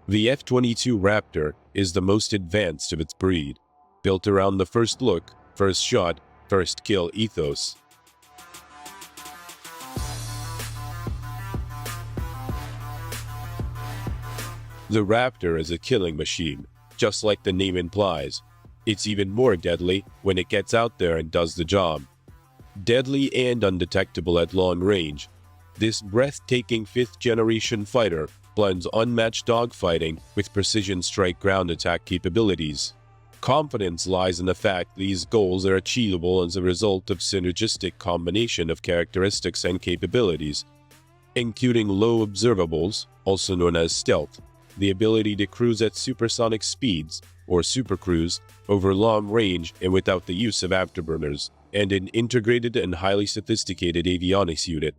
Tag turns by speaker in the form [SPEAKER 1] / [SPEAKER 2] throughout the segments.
[SPEAKER 1] The F-22 Raptor is the most advanced of its breed, built around the first look, first shot, first kill ethos. The Raptor is a killing machine, just like the name implies. It's even more deadly when it gets out there and does the job. Deadly and undetectable at long range, this breathtaking fifth-generation fighter blends unmatched dogfighting with precision strike ground attack capabilities. Confidence lies in the fact these goals are achievable as a result of synergistic combination of characteristics and capabilities, including low observables, also known as stealth, the ability to cruise at supersonic speeds, or supercruise, over long range and without the use of afterburners, and an integrated and highly sophisticated avionics unit.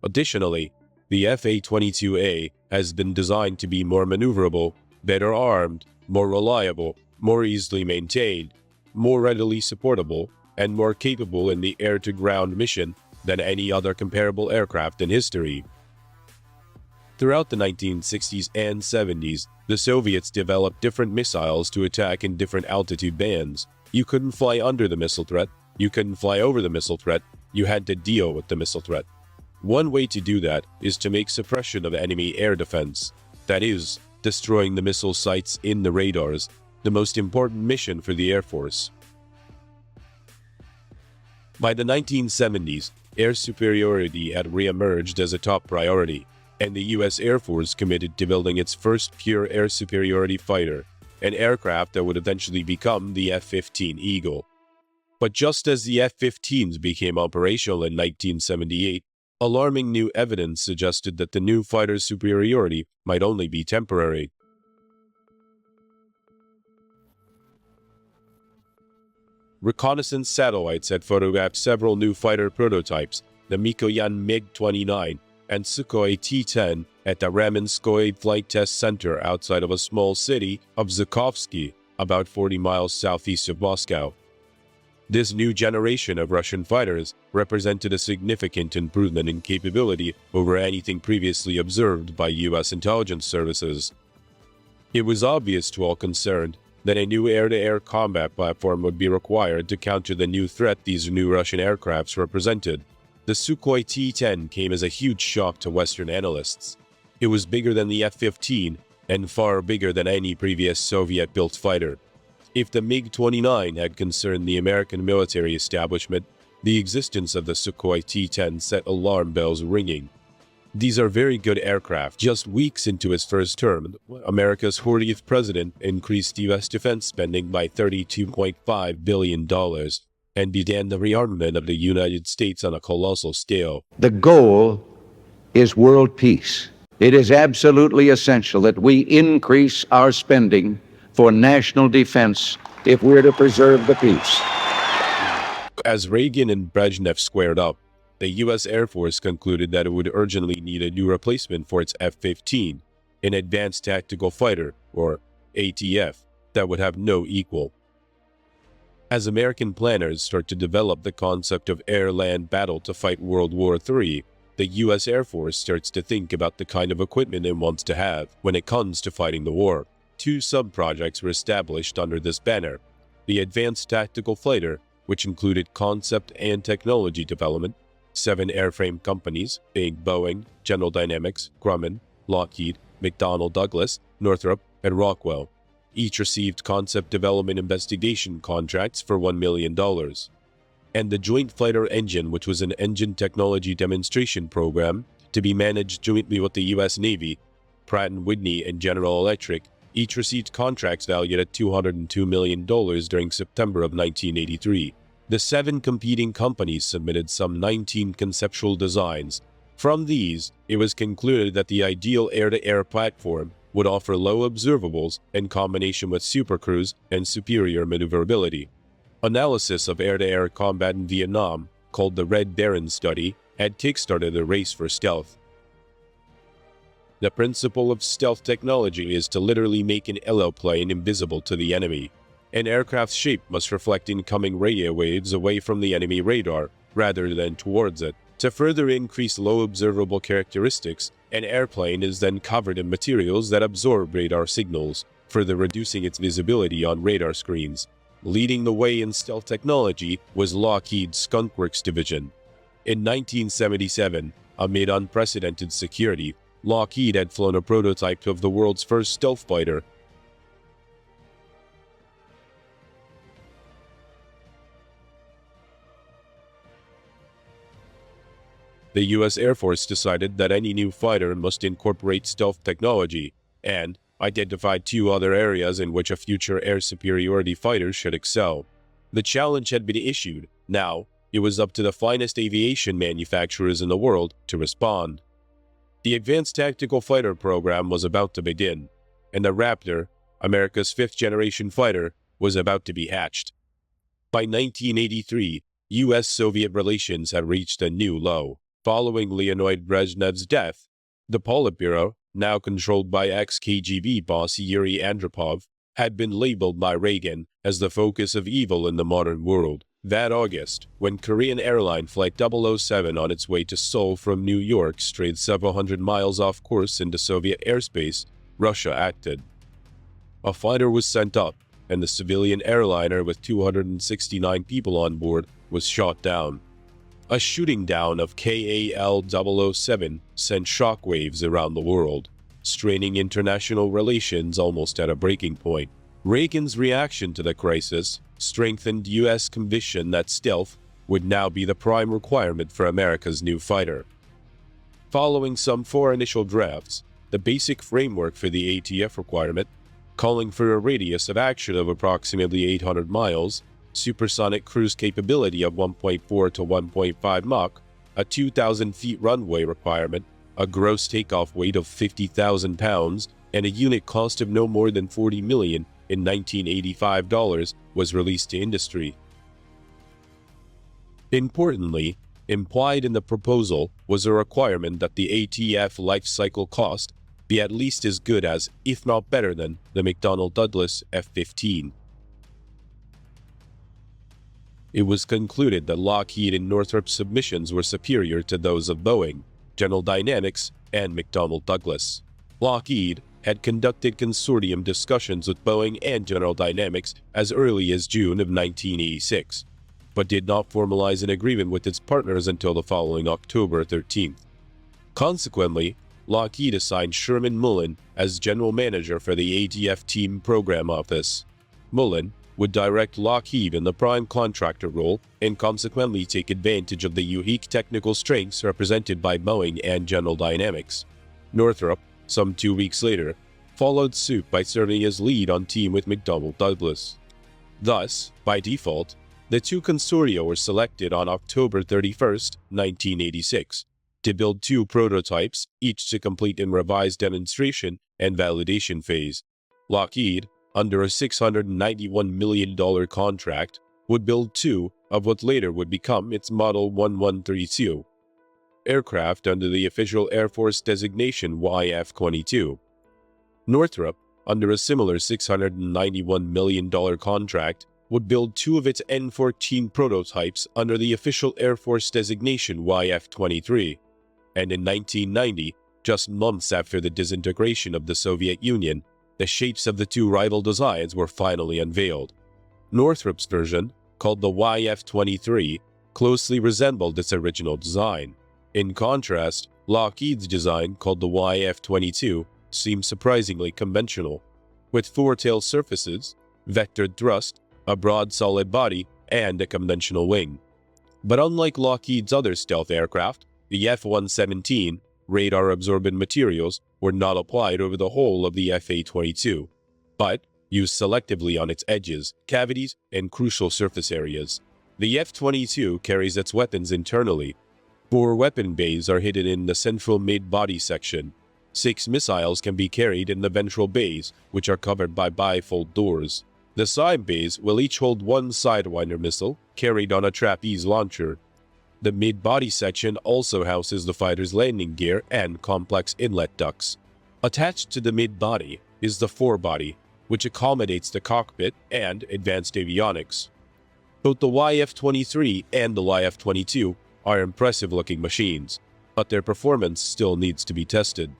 [SPEAKER 1] Additionally, the F-22A has been designed to be more maneuverable, better armed, more reliable, more easily maintained, more readily supportable, and more capable in the air-to-ground mission than any other comparable aircraft in history. Throughout the 1960s and 70s, the Soviets developed different missiles to attack in different altitude bands. You couldn't fly under the missile threat, you couldn't fly over the missile threat, you had to deal with the missile threat. One way to do that is to make suppression of enemy air defense, that is, destroying the missile sites in the radars, the most important mission for the Air Force. By the 1970s, air superiority had re-emerged as a top priority, and the U.S. Air Force committed to building its first pure air superiority fighter, an aircraft that would eventually become the F-15 Eagle. But just as the F-15s became operational in 1978, alarming new evidence suggested that the new fighter's superiority might only be temporary. Reconnaissance satellites had photographed several new fighter prototypes, the Mikoyan MiG-29 and Sukhoi T-10, at the Ramenskoye Flight Test Center outside of a small city of Zhukovsky, about 40 miles southeast of Moscow. This new generation of Russian fighters represented a significant improvement in capability over anything previously observed by U.S. intelligence services. It was obvious to all concerned that a new air-to-air combat platform would be required to counter the new threat these new Russian aircrafts represented. The Sukhoi T-10 came as a huge shock to Western analysts. It was bigger than the F-15 and far bigger than any previous Soviet-built fighter. If the MiG-29 had concerned the American military establishment, the existence of the Sukhoi T-10 set alarm bells ringing. These are very good aircraft. Just weeks into his first term, America's 40th president increased U.S. defense spending by $32.5 billion and began the rearmament of the United States on a colossal scale.
[SPEAKER 2] The goal is world peace. It is absolutely essential that we increase our spending for national defense if we're to preserve the peace.
[SPEAKER 1] As Reagan and Brezhnev squared up, the U.S. Air Force concluded that it would urgently need a new replacement for its F-15, an advanced tactical fighter, or ATF, that would have no equal. As American planners start to develop the concept of air-land battle to fight World War III, the U.S. Air Force starts to think about the kind of equipment it wants to have when it comes to fighting the war. Two sub-projects were established under this banner: the Advanced Tactical Fighter, which included concept and technology development, 7 airframe companies, being Boeing, General Dynamics, Grumman, Lockheed, McDonnell Douglas, Northrop, and Rockwell. Each received concept development investigation contracts for $1 million. And the Joint Fighter Engine, which was an engine technology demonstration program to be managed jointly with the U.S. Navy, Pratt & Whitney, and General Electric, each received contracts valued at $202 million during September of 1983. The 7 competing companies submitted some 19 conceptual designs. From these, it was concluded that the ideal air-to-air platform would offer low observables in combination with supercruise and superior maneuverability. Analysis of air-to-air combat in Vietnam, called the Red Baron Study, had kickstarted a race for stealth. The principle of stealth technology is to literally make an aeroplane invisible to the enemy. An aircraft's shape must reflect incoming radio waves away from the enemy radar, rather than towards it. To further increase low observable characteristics, An airplane is then covered in materials that absorb radar signals, further reducing its visibility on radar screens. Leading the way in stealth technology was Lockheed's Skunk Works division. In 1977, amid unprecedented security, Lockheed had flown a prototype of the world's first stealth fighter. The U.S. Air Force decided that any new fighter must incorporate stealth technology and identified two other areas in which a future air superiority fighter should excel. The challenge had been issued. Now, it was up to the finest aviation manufacturers in the world to respond. The Advanced Tactical Fighter program was about to begin, and the Raptor, America's fifth-generation fighter, was about to be hatched. By 1983, U.S.-Soviet relations had reached a new low. Following Leonid Brezhnev's death, the Politburo, now controlled by ex-KGB boss Yuri Andropov, had been labeled by Reagan as the focus of evil in the modern world. That August, when Korean airline Flight 007 on its way to Seoul from New York strayed several hundred miles off course into Soviet airspace, Russia acted. A fighter was sent up, and the civilian airliner with 269 people on board was shot down. A shooting down of KAL-007 sent shockwaves around the world, straining international relations almost at a breaking point. Reagan's reaction to the crisis strengthened U.S. conviction that stealth would now be the prime requirement for America's new fighter. Following some four initial drafts, the basic framework for the ATF requirement, calling for a radius of action of approximately 800 miles, supersonic cruise capability of 1.4 to 1.5 Mach, a 2,000 feet runway requirement, a gross takeoff weight of 50,000 pounds, and a unit cost of no more than $40 million in 1985 dollars was released to industry. Importantly, implied in the proposal was a requirement that the ATF life cycle cost be at least as good as, if not better than, the McDonnell Douglas F-15. It was concluded that Lockheed and Northrop's submissions were superior to those of Boeing, General Dynamics, and McDonnell Douglas. Lockheed had conducted consortium discussions with Boeing and General Dynamics as early as June of 1986, but did not formalize an agreement with its partners until the following October 13th. Consequently, Lockheed assigned Sherman Mullen as general manager for the ATF Team Program Office. Mullen would direct Lockheed in the prime contractor role and consequently take advantage of the unique technical strengths represented by Boeing and General Dynamics. Northrop, some 2 weeks later, followed suit by serving as lead on team with McDonnell Douglas. Thus, by default, the two consortia were selected on October 31, 1986, to build two prototypes, each to complete in revised demonstration and validation phase. Lockheed, under a $691 million contract, would build two of what later would become its Model 1132 aircraft under the official Air Force designation YF-22. Northrop, under a similar $691 million contract, would build two of its N-14 prototypes under the official Air Force designation YF-23. And in 1990, just months after the disintegration of the Soviet Union, the shapes of the two rival designs were finally unveiled. Northrop's version, called the YF-23, closely resembled its original design. In contrast, Lockheed's design, called the YF-22, seemed surprisingly conventional, with four-tail surfaces, vectored thrust, a broad solid body, and a conventional wing. But unlike Lockheed's other stealth aircraft, the F-117, radar-absorbent materials were not applied over the whole of the F-A-22, but used selectively on its edges, cavities, and crucial surface areas. The F-22 carries its weapons internally. 4 weapon bays are hidden in the central mid-body section. 6 missiles can be carried in the ventral bays, which are covered by bifold doors. The side bays will each hold 1 Sidewinder missile, carried on a trapeze launcher. The mid-body section also houses the fighter's landing gear and complex inlet ducts. Attached to the mid-body is the forebody, which accommodates the cockpit and advanced avionics. Both the YF-23 and the YF-22 are impressive-looking machines. but their performance still needs to be tested.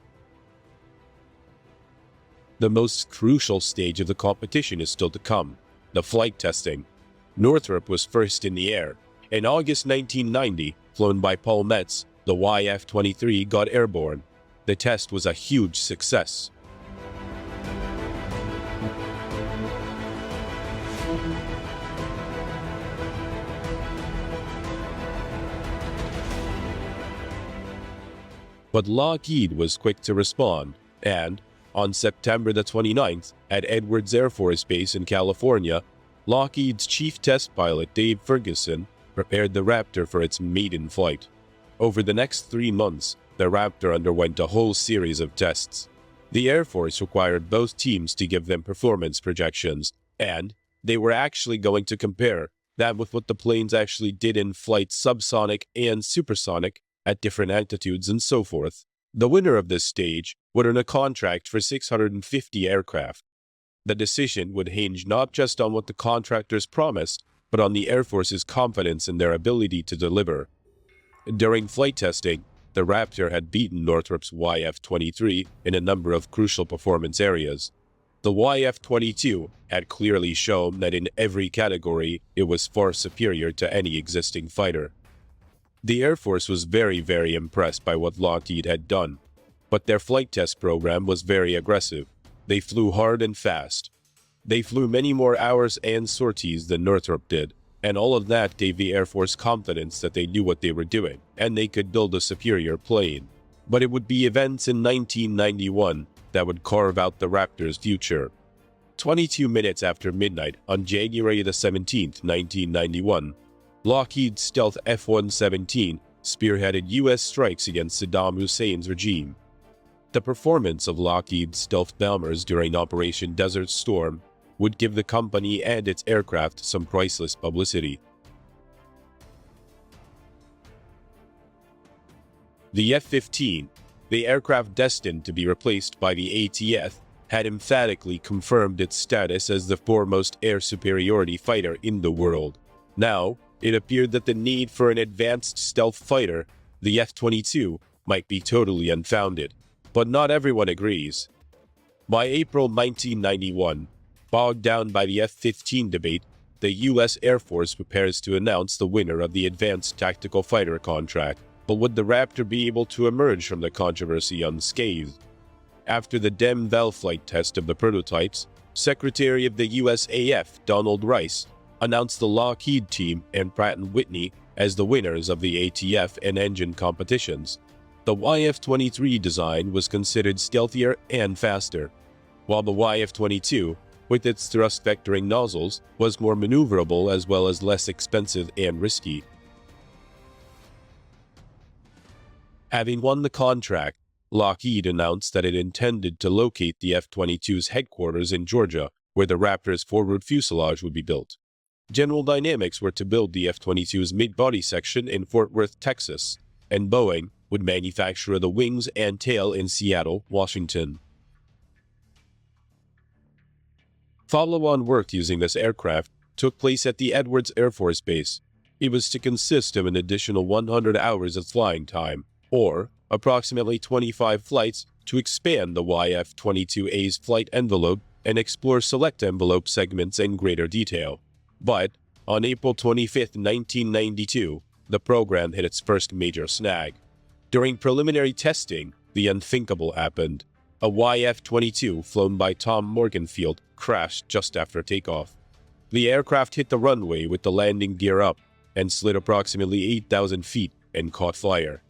[SPEAKER 1] The most crucial stage of the competition is still to come, the flight testing. Northrop was first in the air. In August 1990, flown by Paul Metz, the YF-23 got airborne. The test was a huge success. But Lockheed was quick to respond, and on September the 29th, at Edwards Air Force Base in California, Lockheed's chief test pilot Dave Ferguson prepared the Raptor for its maiden flight. Over the next 3 months, the Raptor underwent a whole series of tests. The Air Force required both teams to give them performance projections, and they were actually going to compare that with what the planes actually did in flight subsonic and supersonic at different altitudes and so forth. The winner of this stage would earn a contract for 650 aircraft. The decision would hinge not just on what the contractors promised, but on the Air Force's confidence in their ability to deliver. During flight testing, the Raptor had beaten Northrop's YF-23 in a number of crucial performance areas. The YF-22 had clearly shown that in every category it was far superior to any existing fighter. The Air Force was very impressed by what Lockheed had done, but their flight test program was very aggressive. They flew hard and fast. They flew many more hours and sorties than Northrop did, and all of that gave the Air Force confidence that they knew what they were doing, and they could build a superior plane. But it would be events in 1991 that would carve out the Raptor's future. 22 minutes after midnight on January the 17th, 1991, Lockheed's stealth F-117 spearheaded U.S. strikes against Saddam Hussein's regime. The performance of Lockheed's stealth bombers during Operation Desert Storm would give the company and its aircraft some priceless publicity. The F-15, the aircraft destined to be replaced by the ATF, had emphatically confirmed its status as the foremost air superiority fighter in the world. Now, it appeared that the need for an advanced stealth fighter, the F-22, might be totally unfounded. But not everyone agrees. By April 1991, bogged down by the F-15 debate, the U.S. Air Force prepares to announce the winner of the Advanced Tactical Fighter contract. But would the Raptor be able to emerge from the controversy unscathed? After the Dem-Val flight test of the prototypes, Secretary of the USAF Donald Rice announced the Lockheed team and Pratt & Whitney as the winners of the ATF and engine competitions. The YF-23 design was considered stealthier and faster, while the YF-22, with its thrust-vectoring nozzles, was more maneuverable as well as less expensive and risky. Having won the contract, Lockheed announced that it intended to locate the F-22's headquarters in Georgia, where the Raptor's forward fuselage would be built. General Dynamics were to build the F-22's mid-body section in Fort Worth, Texas, and Boeing would manufacture the wings and tail in Seattle, Washington. Follow-on work using this aircraft took place at the Edwards Air Force Base. It was to consist of an additional 100 hours of flying time, or approximately 25 flights, to expand the YF-22A's flight envelope and explore select envelope segments in greater detail. But on April 25, 1992, the program hit its first major snag. During preliminary testing, the unthinkable happened. A YF-22 flown by Tom Morganfield crashed just after takeoff. The aircraft hit the runway with the landing gear up and slid approximately 8,000 feet and caught fire.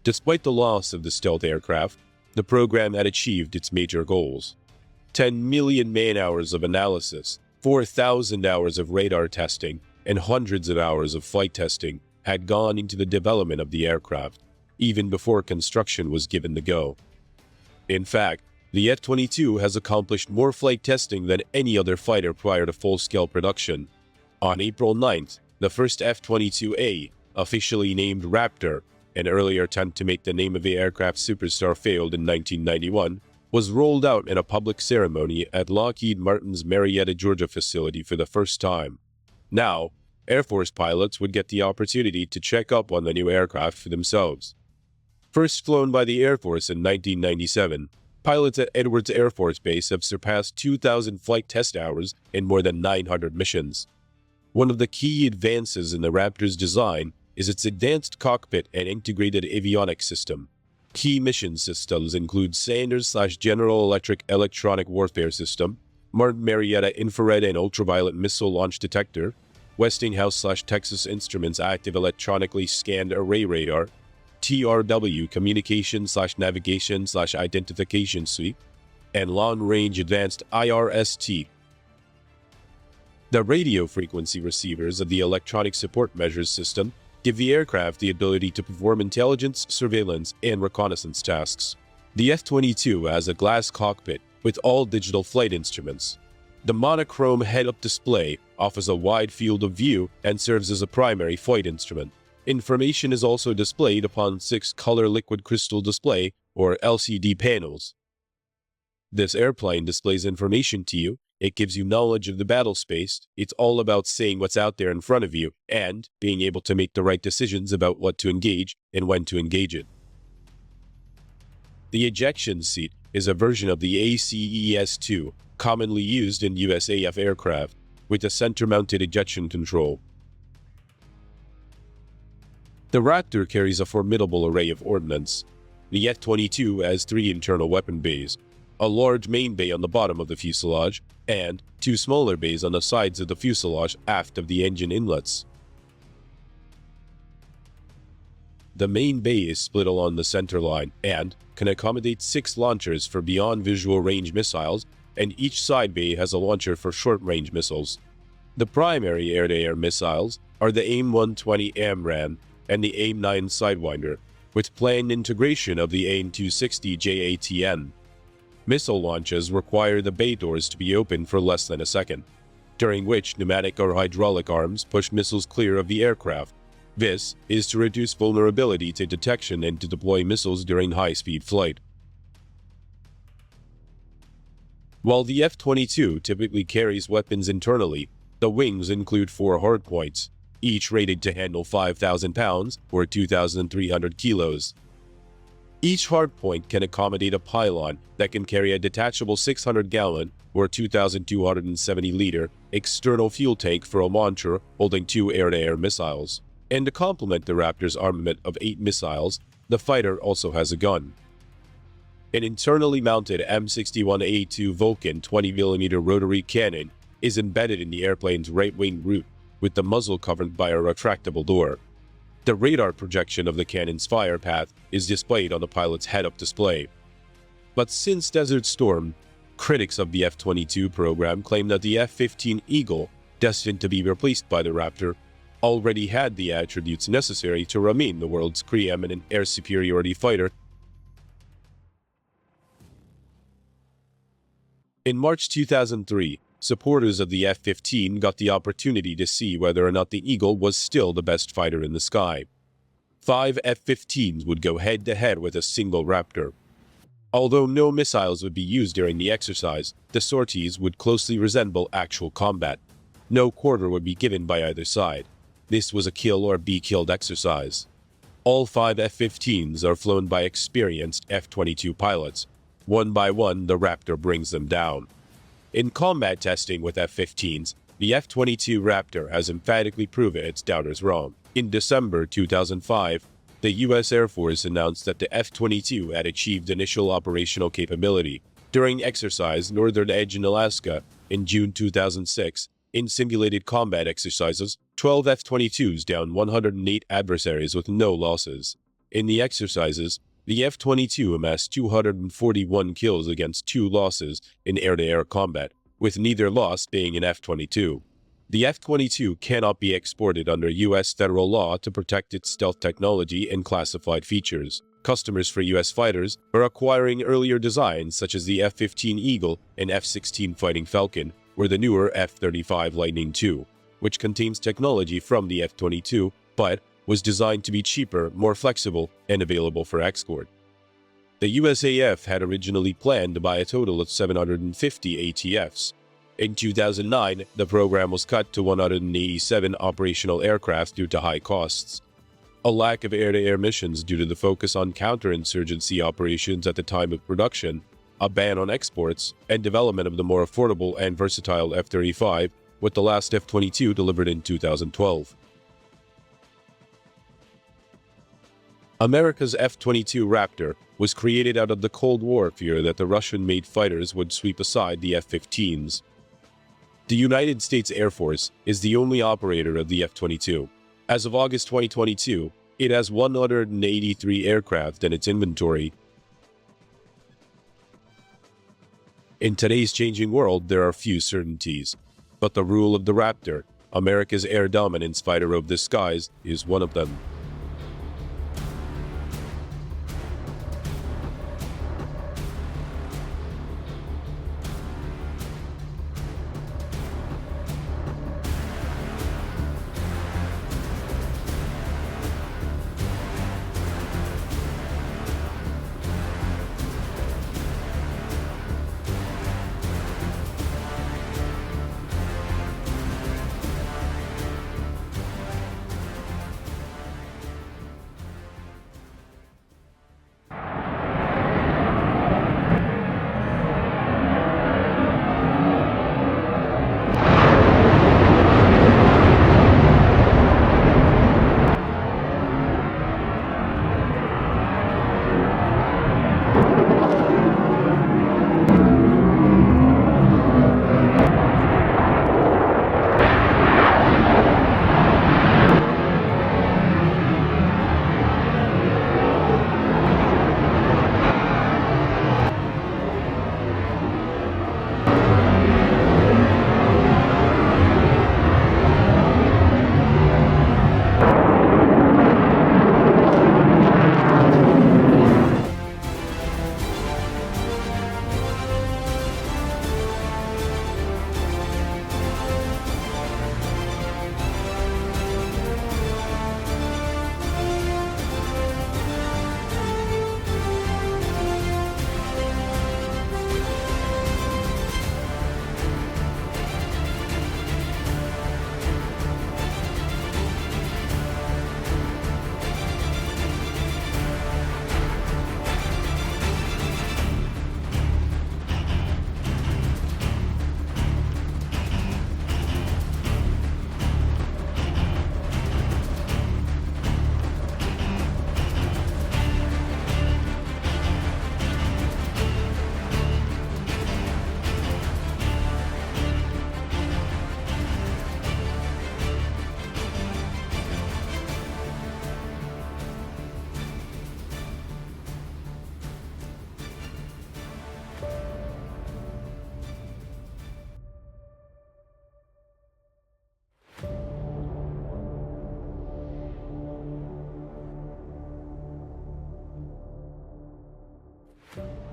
[SPEAKER 1] Despite the loss of the stealth aircraft, the program had achieved its major goals. 10 million man-hours of analysis, 4,000 hours of radar testing, and hundreds of hours of flight testing had gone into the development of the aircraft, even before construction was given the go. In fact, the F-22 has accomplished more flight testing than any other fighter prior to full-scale production. On April 9th, the first F-22A, officially named Raptor, an earlier attempt to make the name of the aircraft superstar failed in 1991, was rolled out in a public ceremony at Lockheed Martin's Marietta, Georgia facility for the first time. Now, Air Force pilots would get the opportunity to check up on the new aircraft for themselves. First flown by the Air Force in 1997, pilots at Edwards Air Force Base have surpassed 2,000 flight test hours in more than 900 missions. One of the key advances in the Raptor's design is its advanced cockpit and integrated avionics system. Key mission systems include Sanders/General Electric Electronic Warfare System, Martin Marietta Infrared and Ultraviolet Missile Launch Detector, Westinghouse/Texas Instruments Active Electronically Scanned Array Radar, TRW Communication/Navigation/Identification Suite, and Long Range Advanced IRST. The radio frequency receivers of the Electronic Support Measures System give the aircraft the ability to perform intelligence, surveillance, and reconnaissance tasks. The F-22 has a glass cockpit with all digital flight instruments. The monochrome head-up display offers a wide field of view and serves as a primary flight instrument. Information is also displayed upon 6-color liquid crystal display, or LCD panels. This airplane displays information to you. It gives you knowledge of the battle space. It's all about seeing what's out there in front of you and being able to make the right decisions about what to engage and when to engage it. The ejection seat is a version of the ACES-2, commonly used in USAF aircraft, with a center-mounted ejection control. The Raptor carries a formidable array of ordnance. The F-22 has 3 internal weapon bays, a large main bay on the bottom of the fuselage, and 2 smaller bays on the sides of the fuselage aft of the engine inlets. The main bay is split along the center line and can accommodate 6 launchers for beyond visual range missiles, and each side bay has a launcher for short-range missiles. The primary air-to-air missiles are the AIM-120 AMRAAM and the AIM-9 Sidewinder, with planned integration of the AIM-260 JATM. Missile launches require the bay doors to be open for less than a second, during which pneumatic or hydraulic arms push missiles clear of the aircraft. This is to reduce vulnerability to detection and to deploy missiles during high-speed flight. While the F-22 typically carries weapons internally, the wings include 4 hardpoints, each rated to handle 5,000 pounds or 2,300 kilos. Each hardpoint can accommodate a pylon that can carry a detachable 600-gallon or 2,270-liter external fuel tank for a launcher holding 2 air-to-air missiles. And to complement the Raptor's armament of 8 missiles, the fighter also has a gun. An internally mounted M61A2 Vulcan 20mm rotary cannon is embedded in the airplane's right-wing root, with the muzzle covered by a retractable door. The radar projection of the cannon's fire path is displayed on the pilot's head-up display. But since Desert Storm, critics of the F-22 program claim that the F-15 Eagle, destined to be replaced by the Raptor, already had the attributes necessary to remain the world's preeminent air superiority fighter. In March 2003, supporters of the F-15 got the opportunity to see whether or not the Eagle was still the best fighter in the sky. 5 F-15s would go head-to-head with a single Raptor. Although no missiles would be used during the exercise, the sorties would closely resemble actual combat. No quarter would be given by either side. This was a kill or be killed exercise. All 5 F-15s are flown by experienced F-22 pilots. One by one, the Raptor brings them down. In combat testing with F-15s, the F-22 Raptor has emphatically proven its doubters wrong. In December 2005, the U.S. Air Force announced that the F-22 had achieved initial operational capability. During exercise Northern Edge in Alaska in June 2006, in simulated combat exercises, 12 F-22s downed 108 adversaries with no losses. In the exercises, the F-22 amassed 241 kills against 2 losses in air-to-air combat, with neither loss being an F-22. The F-22 cannot be exported under U.S. federal law to protect its stealth technology and classified features. Customers for U.S. fighters are acquiring earlier designs such as the F-15 Eagle and F-16 Fighting Falcon, or the newer F-35 Lightning II, which contains technology from the F-22, but was designed to be cheaper, more flexible, and available for export. The USAF had originally planned to buy a total of 750 ATFs. In 2009, the program was cut to 187 operational aircraft due to high costs, a lack of air-to-air missions due to the focus on counterinsurgency operations at the time of production, a ban on exports, and development of the more affordable and versatile F-35, with the last F-22 delivered in 2012. America's F-22 Raptor was created out of the Cold War fear that the Russian-made fighters would sweep aside the F-15s. The United States Air Force is the only operator of the F-22. As of August 2022, it has 183 aircraft in its inventory. In today's changing world, there are few certainties, but the rule of the Raptor, America's air dominance fighter of the skies, is one of them.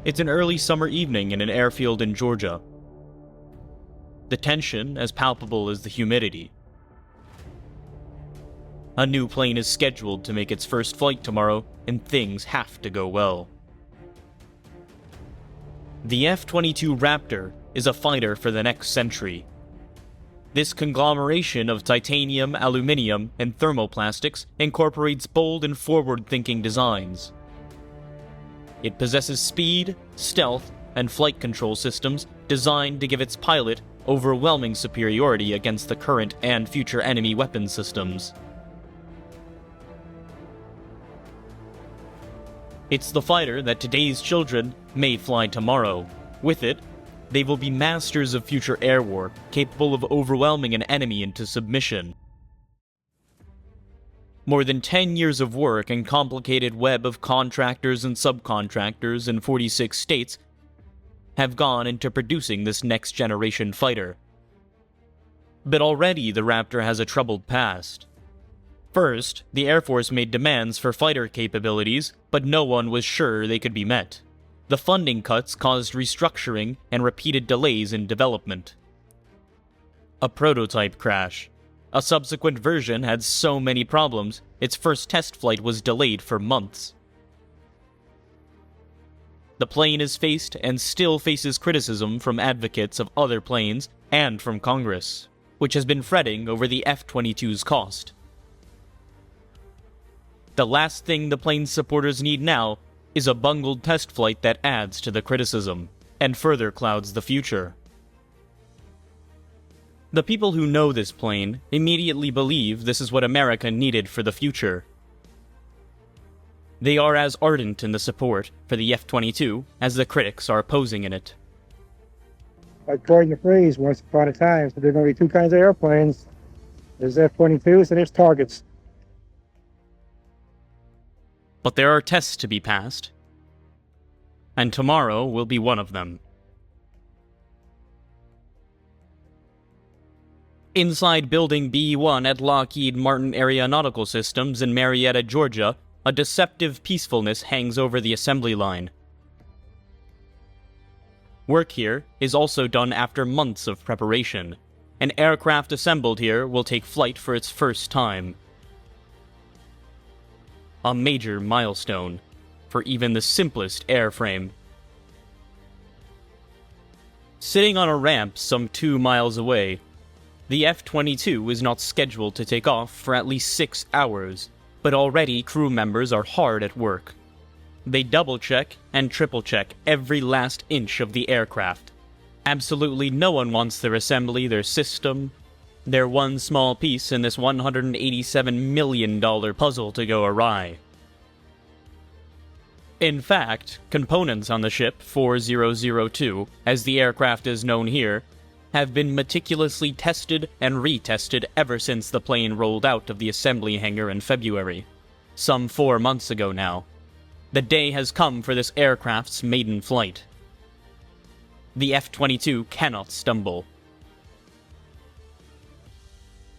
[SPEAKER 3] It's an early summer evening in an airfield in Georgia. The tension as palpable as the humidity. A new plane is scheduled to make its first flight tomorrow, and things have to go well. The F-22 Raptor is a fighter for the next century. This conglomeration of titanium, aluminum, and thermoplastics incorporates bold and forward-thinking designs. It possesses speed, stealth, and flight control systems designed to give its pilot overwhelming superiority against the current and future enemy weapon systems. It's the fighter that today's children may fly tomorrow. With it, they will be masters of future air war, capable of overwhelming an enemy into submission. More than 10 years of work and complicated web of contractors and subcontractors in 46 states have gone into producing this next-generation fighter. But already the Raptor has a troubled past. First, the Air Force made demands for fighter capabilities, but no one was sure they could be met. The funding cuts caused restructuring and repeated delays in development. A prototype crash. A subsequent version had so many problems, its first test flight was delayed for months. The plane has faced and still faces criticism from advocates of other planes and from Congress, which has been fretting over the F-22's cost. The last thing the plane's supporters need now is a bungled test flight that adds to the criticism and further clouds the future. The people who know this plane immediately believe this is what America needed for the future. They are as ardent in the support for the F-22 as the critics are opposing in it.
[SPEAKER 4] I coined the phrase once upon a time, so there are going to be two kinds of airplanes. There's F-22s and there's targets.
[SPEAKER 3] But there are tests to be passed, and tomorrow will be one of them. Inside Building B1 at Lockheed Martin Aeronautical Systems in Marietta, Georgia, a deceptive peacefulness hangs over the assembly line. Work here is also done after months of preparation. An aircraft assembled here will take flight for its first time. A major milestone for even the simplest airframe. Sitting on a ramp some 2 miles away, the F-22 is not scheduled to take off for at least 6 hours, but already crew members are hard at work. They double-check and triple-check every last inch of the aircraft. Absolutely no one wants their assembly, their system, their one small piece in this $187 million puzzle to go awry. In fact, components on the ship 4002, as the aircraft is known here, have been meticulously tested and retested ever since the plane rolled out of the assembly hangar in February, some 4 months ago now. The day has come for this aircraft's maiden flight. The F-22 cannot stumble.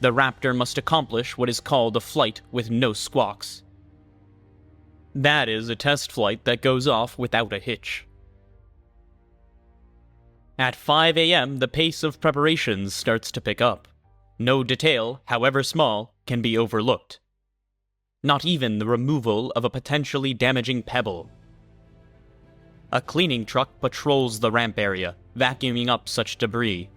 [SPEAKER 3] The Raptor must accomplish what is called a flight with no squawks. That is a test flight that goes off without a hitch. At 5 a.m., the pace of preparations starts to pick up. No detail, however small, can be overlooked. Not even the removal of a potentially damaging pebble. A cleaning truck patrols the ramp area, vacuuming up such debris.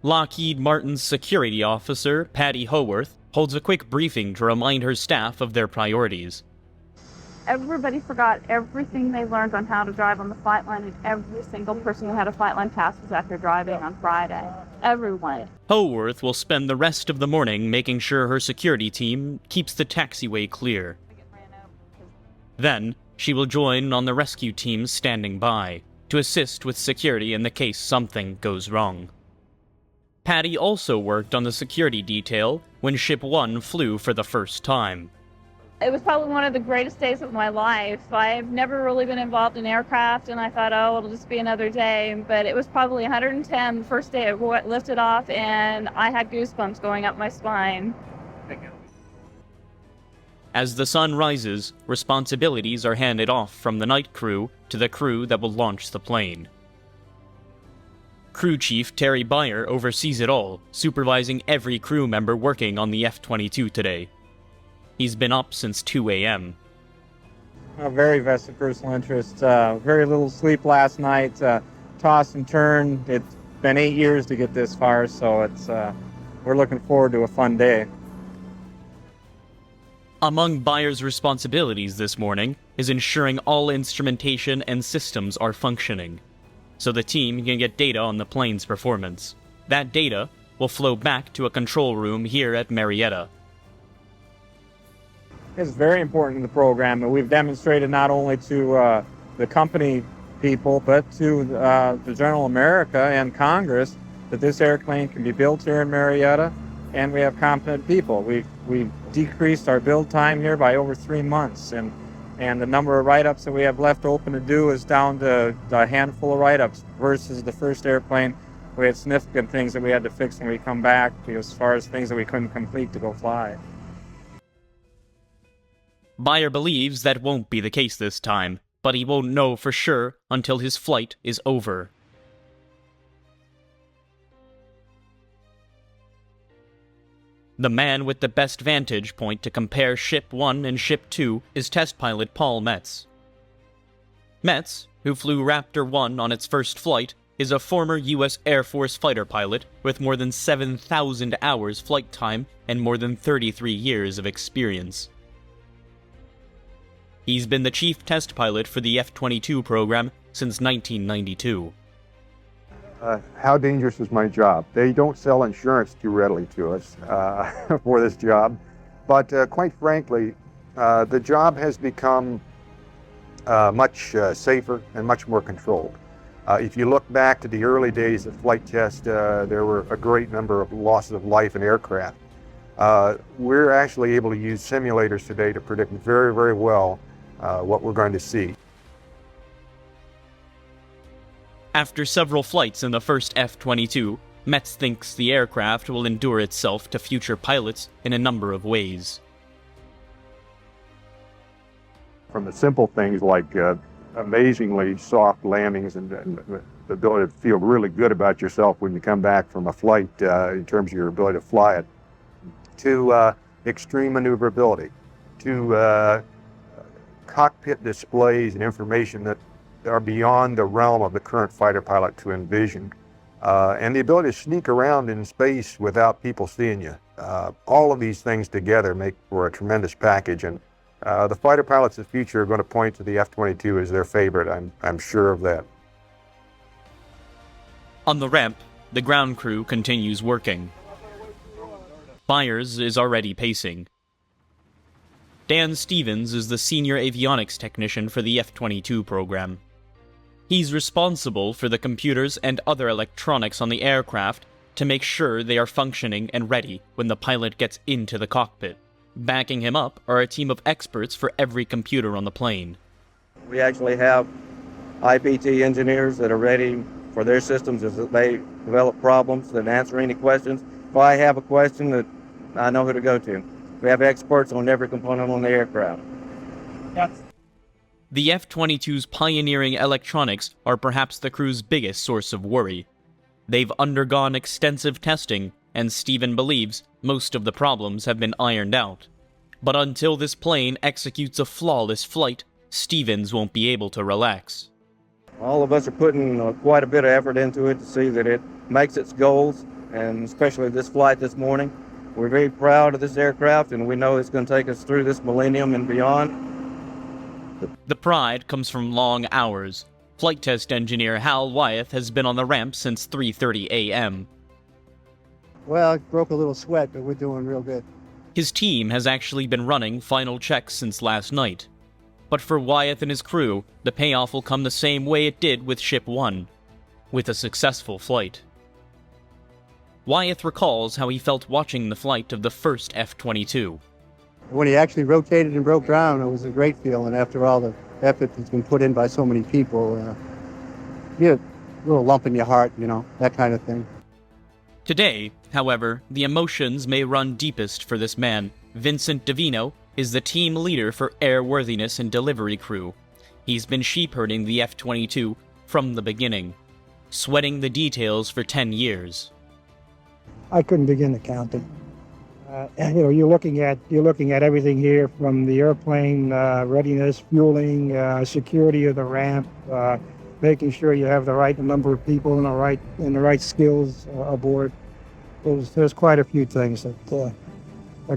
[SPEAKER 3] Lockheed Martin's security officer, Patty Howarth, holds a quick briefing to remind her staff of their priorities.
[SPEAKER 5] Everybody forgot everything they learned on how to drive on the flight line, and every single person who had a flight line pass was out there driving on Friday. Everyone.
[SPEAKER 3] Howarth will spend the rest of the morning making sure her security team keeps the taxiway clear. Then, she will join on the rescue team standing by, to assist with security in the case something goes wrong. Patty also worked on the security detail when Ship 1 flew for the first time.
[SPEAKER 5] It was probably one of the greatest days of my life. I've never really been involved in aircraft, and I thought, oh, it'll just be another day. But it was probably 110 the first day it lifted off, and I had goosebumps going up my spine.
[SPEAKER 3] As the sun rises, responsibilities are handed off from the night crew to the crew that will launch the plane. Crew Chief Terry Beyer oversees it all, supervising every crew member working on the F-22 today. He's been up since 2 a.m.
[SPEAKER 4] A very vested personal interest. Very little sleep last night. Toss and turn. It's been 8 years to get this far, so we're looking forward to a fun day.
[SPEAKER 3] Among Beyer's responsibilities this morning is ensuring all instrumentation and systems are functioning, so the team can get data on the plane's performance. That data will flow back to a control room here at Marietta.
[SPEAKER 4] It's very important in the program, and we've demonstrated not only to the company people, but to the general America and Congress that this airplane can be built here in Marietta, and we have competent people. We've decreased our build time here by over 3 months, and the number of write-ups that we have left open to do is down to a handful of write-ups versus the first airplane. We had significant things that we had to fix when we come back, as far as things that we couldn't complete to go fly.
[SPEAKER 3] Beyer believes that won't be the case this time, but he won't know for sure until his flight is over. The man with the best vantage point to compare Ship 1 and Ship 2 is test pilot Paul Metz. Metz, who flew Raptor 1 on its first flight, is a former U.S. Air Force fighter pilot with more than 7,000 hours flight time and more than 33 years of experience. He's been the chief test pilot for the F-22 program since 1992.
[SPEAKER 6] How dangerous is my job? They don't sell insurance too readily to us for this job, but quite frankly, the job has become much safer and much more controlled. If you look back to the early days of flight test, there were a great number of losses of life in aircraft. We're actually able to use simulators today to predict very, very well what we're going to see.
[SPEAKER 3] After several flights in the first F-22, Metz thinks the aircraft will endure itself to future pilots in a number of ways.
[SPEAKER 6] From the simple things like amazingly soft landings and the ability to feel really good about yourself when you come back from a flight in terms of your ability to fly it, to extreme maneuverability, to cockpit displays and information that are beyond the realm of the current fighter pilot to envision, and the ability to sneak around in space without people seeing you. All of these things together make for a tremendous package, and the fighter pilots of the future are going to point to the F-22 as their favorite. I'm sure of that.
[SPEAKER 3] On the ramp, the ground crew continues working. Byers is already pacing. Dan Stevens is the senior avionics technician for the F-22 program. He's responsible for the computers and other electronics on the aircraft to make sure they are functioning and ready when the pilot gets into the cockpit. Backing him up are a team of experts for every computer on the plane.
[SPEAKER 7] We actually have IPT engineers that are ready for their systems as they develop problems and answer any questions. If I have a question, that I know who to go to. We have experts on every component on the aircraft.
[SPEAKER 3] The F-22's pioneering electronics are perhaps the crew's biggest source of worry. They've undergone extensive testing, and Stephen believes most of the problems have been ironed out. But until this plane executes a flawless flight, Stevens won't be able to relax.
[SPEAKER 7] All of us are putting quite a bit of effort into it to see that it makes its goals, and especially this flight this morning. We're very proud of this aircraft, and we know it's going to take us through this millennium and beyond.
[SPEAKER 3] The pride comes from long hours. Flight test engineer Hal Wyeth has been on the ramp since 3:30 a.m.
[SPEAKER 8] Well, I broke a little sweat, but we're doing real good.
[SPEAKER 3] His team has actually been running final checks since last night. But for Wyeth and his crew, the payoff will come the same way it did with Ship 1, with a successful flight. Wyeth recalls how he felt watching the flight of the first F-22.
[SPEAKER 8] When he actually rotated and broke ground, it was a great feeling after all the effort that's been put in by so many people. You get a little lump in your heart, that kind of thing.
[SPEAKER 3] Today, however, the emotions may run deepest for this man. Vincent Davino is the team leader for airworthiness and delivery crew. He's been sheepherding the F-22 from the beginning, sweating the details for 10 years.
[SPEAKER 9] I couldn't begin to count it. You're looking at everything here from the airplane readiness, fueling, security of the ramp, making sure you have the right number of people and the right skills aboard. There's quite a few things that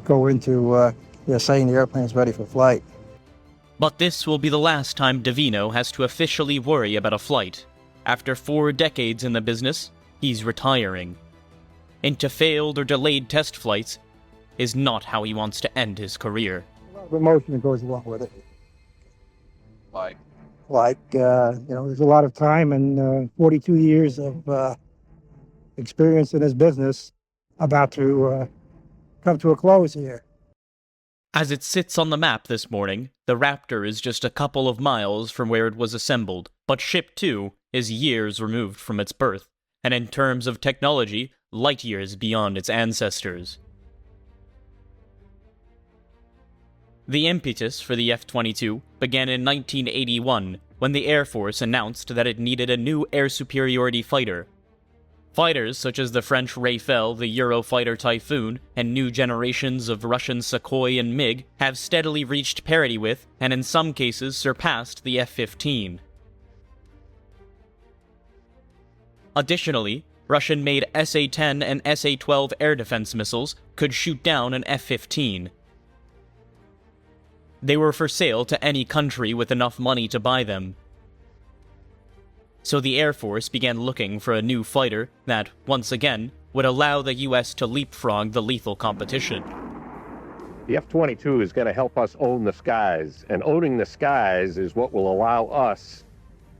[SPEAKER 9] go into saying the airplane's ready for flight.
[SPEAKER 3] But this will be the last time Davino has to officially worry about a flight. After 4 decades in the business, he's retiring. Into failed or delayed test flights is not how he wants to end his career.
[SPEAKER 9] A lot of emotion that goes along with it. There's a lot of time and 42 years of experience in this business about to come to a close here.
[SPEAKER 3] As it sits on the map this morning, the Raptor is just a couple of miles from where it was assembled, but Ship 2 is years removed from its birth, and in terms of technology, light years beyond its ancestors. The impetus for the F-22 began in 1981, when the Air Force announced that it needed a new air superiority fighter. Fighters such as the French Rafale, the Eurofighter Typhoon, and new generations of Russian Sukhoi and MiG have steadily reached parity with, and in some cases surpassed, the F-15. Additionally, Russian-made SA-10 and SA-12 air defense missiles could shoot down an F-15. They were for sale to any country with enough money to buy them. So the Air Force began looking for a new fighter that, once again, would allow the US to leapfrog the lethal competition.
[SPEAKER 10] The F-22 is going to help us own the skies, and owning the skies is what will allow us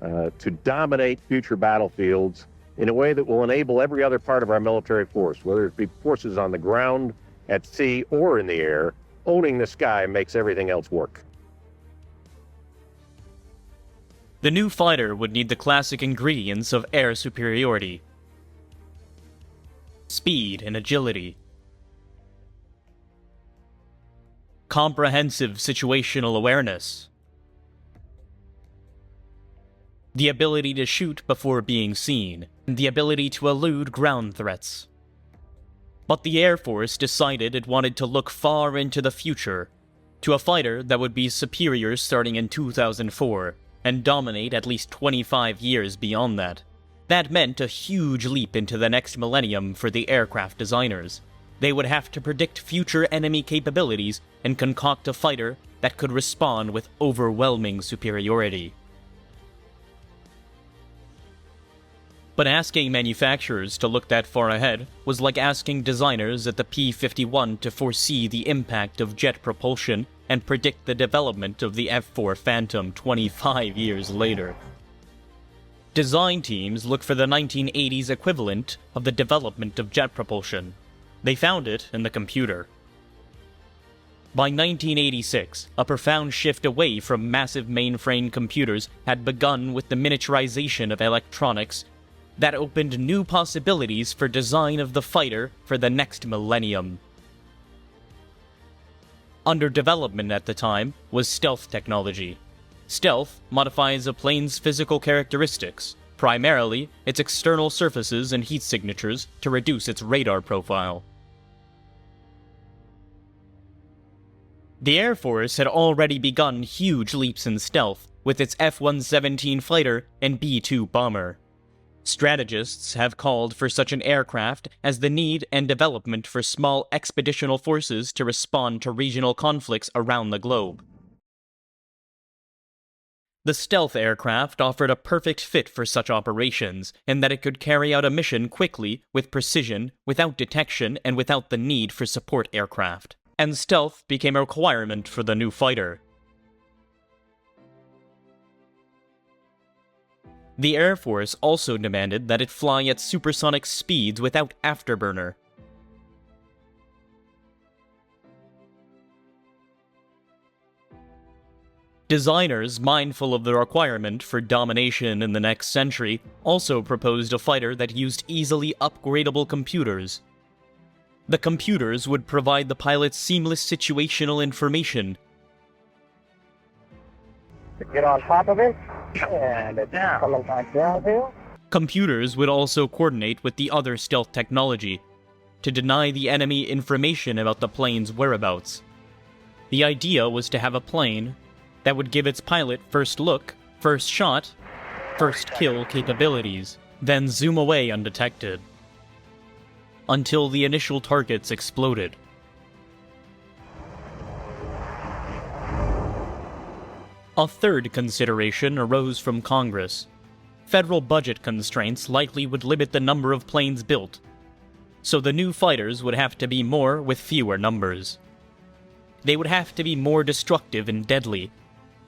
[SPEAKER 10] to dominate future battlefields in a way that will enable every other part of our military force, whether it be forces on the ground, at sea, or in the air. Owning the sky makes everything else work.
[SPEAKER 3] The new fighter would need the classic ingredients of air superiority: speed and agility, comprehensive situational awareness, the ability to shoot before being seen, and the ability to elude ground threats. But the Air Force decided it wanted to look far into the future, to a fighter that would be superior starting in 2004, and dominate at least 25 years beyond that. That meant a huge leap into the next millennium for the aircraft designers. They would have to predict future enemy capabilities and concoct a fighter that could respond with overwhelming superiority. But asking manufacturers to look that far ahead was like asking designers at the P-51 to foresee the impact of jet propulsion and predict the development of the F-4 Phantom 25 years later. Design teams look for the 1980s equivalent of the development of jet propulsion. They found it in the computer. By 1986, a profound shift away from massive mainframe computers had begun with the miniaturization of electronics that opened new possibilities for design of the fighter for the next millennium. Under development at the time was stealth technology. Stealth modifies a plane's physical characteristics, primarily its external surfaces and heat signatures, to reduce its radar profile. The Air Force had already begun huge leaps in stealth with its F-117 fighter and B-2 bomber. Strategists have called for such an aircraft as the need and development for small expeditional forces to respond to regional conflicts around the globe. The stealth aircraft offered a perfect fit for such operations, in that it could carry out a mission quickly, with precision, without detection, and without the need for support aircraft. And stealth became a requirement for the new fighter. The Air Force also demanded that it fly at supersonic speeds without afterburner. Designers, mindful of the requirement for domination in the next century, also proposed a fighter that used easily upgradable computers. The computers would provide the pilots seamless situational information.
[SPEAKER 7] Get on top of it, and it's coming back downhill.
[SPEAKER 3] Computers would also coordinate with the other stealth technology to deny the enemy information about the plane's whereabouts. The idea was to have a plane that would give its pilot first look, first shot, first kill capabilities, then zoom away undetected, until the initial targets exploded. A third consideration arose from Congress. Federal budget constraints likely would limit the number of planes built, so the new fighters would have to be more with fewer numbers. They would have to be more destructive and deadly,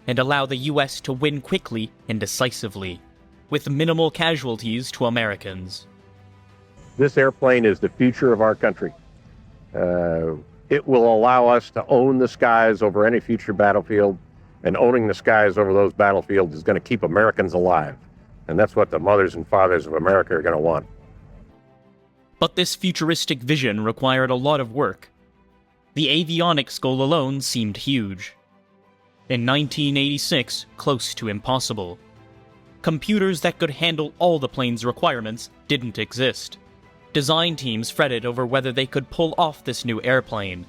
[SPEAKER 3] and allow the US to win quickly and decisively, with minimal casualties to Americans.
[SPEAKER 10] This airplane is the future of our country. It will allow us to own the skies over any future battlefield, and owning the skies over those battlefields is going to keep Americans alive. And that's what the mothers and fathers of America are going to want.
[SPEAKER 3] But this futuristic vision required a lot of work. The avionics goal alone seemed huge. In 1986, close to impossible. computers that could handle all the plane's requirements didn't exist. Design teams fretted over whether they could pull off this new airplane.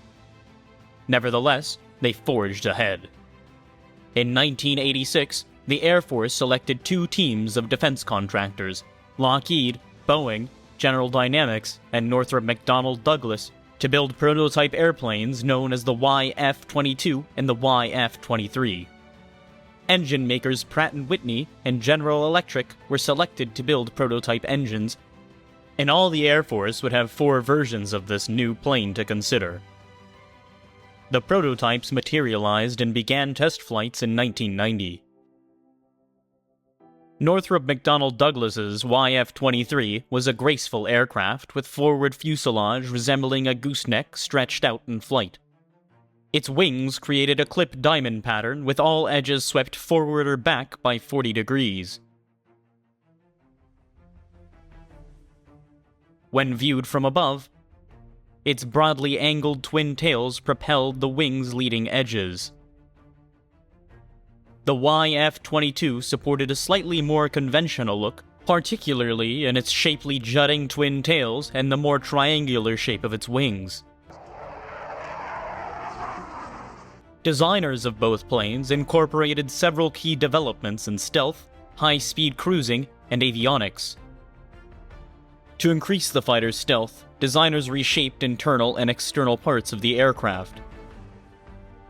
[SPEAKER 3] Nevertheless, they forged ahead. In 1986, the Air Force selected 2 teams of defense contractors, Lockheed, Boeing, General Dynamics, and Northrop McDonnell Douglas, to build prototype airplanes known as the YF-22 and the YF-23. Engine makers Pratt & Whitney and General Electric were selected to build prototype engines, and all the Air Force would have 4 versions of this new plane to consider. The prototypes materialized and began test flights in 1990. Northrop McDonnell Douglas's YF-23 was a graceful aircraft with forward fuselage resembling a gooseneck stretched out in flight. Its wings created a clip diamond pattern with all edges swept forward or back by 40 degrees. When viewed from above, its broadly angled twin tails propelled the wing's leading edges. The YF-22 supported a slightly more conventional look, particularly in its shapely jutting twin tails and the more triangular shape of its wings. Designers of both planes incorporated several key developments in stealth, high-speed cruising, and avionics. To increase the fighter's stealth, designers reshaped internal and external parts of the aircraft.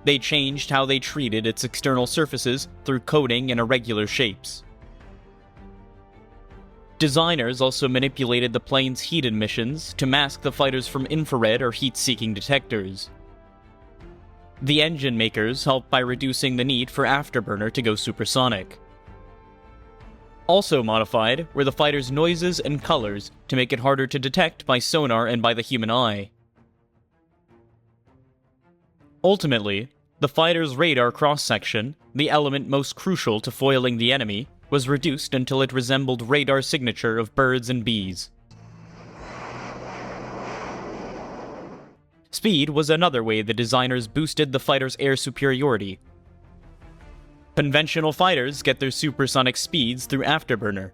[SPEAKER 3] They changed how they treated its external surfaces through coating and irregular shapes. Designers also manipulated the plane's heat emissions to mask the fighters from infrared or heat-seeking detectors. The engine makers helped by reducing the need for afterburner to go supersonic. Also modified were the fighter's noises and colors to make it harder to detect by sonar and by the human eye. Ultimately, the fighter's radar cross-section, the element most crucial to foiling the enemy, was reduced until it resembled radar signature of birds and bees. Speed was another way the designers boosted the fighter's air superiority. Conventional fighters get their supersonic speeds through afterburner.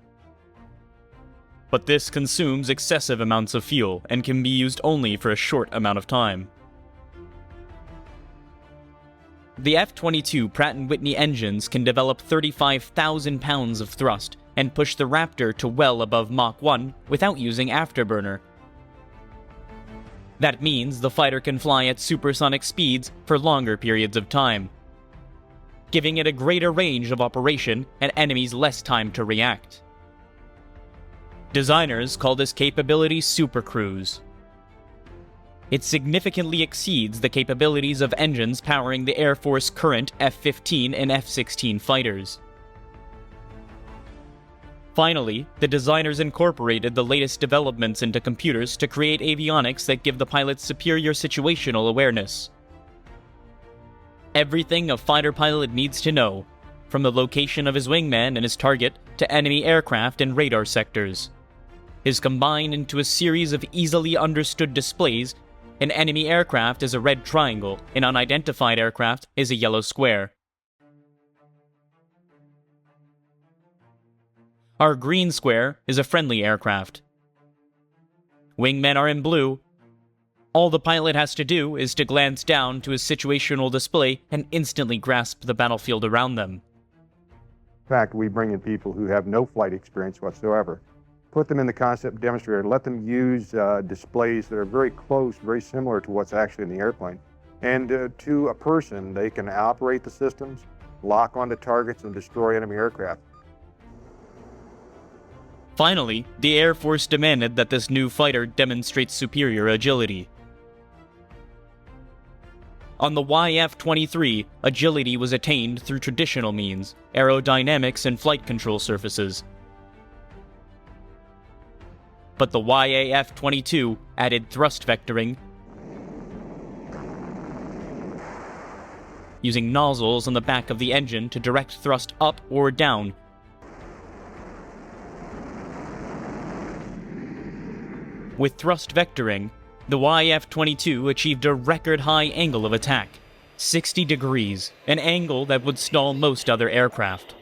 [SPEAKER 3] But this consumes excessive amounts of fuel and can be used only for a short amount of time. The F-22 Pratt & Whitney engines can develop 35,000 pounds of thrust and push the Raptor to well above Mach 1 without using afterburner. That means the fighter can fly at supersonic speeds for longer periods of time, giving it a greater range of operation and enemies less time to react. Designers call this capability supercruise. It significantly exceeds the capabilities of engines powering the Air Force current F-15 and F-16 fighters. Finally, the designers incorporated the latest developments into computers to create avionics that give the pilots superior situational awareness. Everything a fighter pilot needs to know, from the location of his wingman and his target to enemy aircraft and radar sectors, is combined into a series of easily understood displays. An enemy aircraft is a red triangle, an unidentified aircraft is a yellow square. Our green square is a friendly aircraft. Wingmen are in blue. All the pilot has to do is to glance down to his situational display and instantly grasp the battlefield around them.
[SPEAKER 6] In fact, we bring in people who have no flight experience whatsoever, put them in the concept demonstrator, let them use displays that are very close, very similar to what's actually in the airplane. And to a person, they can operate the systems, lock onto targets, and destroy enemy aircraft.
[SPEAKER 3] Finally, the Air Force demanded that this new fighter demonstrate superior agility. On the YF-23, agility was attained through traditional means, aerodynamics and flight control surfaces. But the YAF-22 added thrust vectoring, using nozzles on the back of the engine to direct thrust up or down. With thrust vectoring, the YF-22 achieved a record high angle of attack, 60 degrees, an angle that would stall most other aircraft.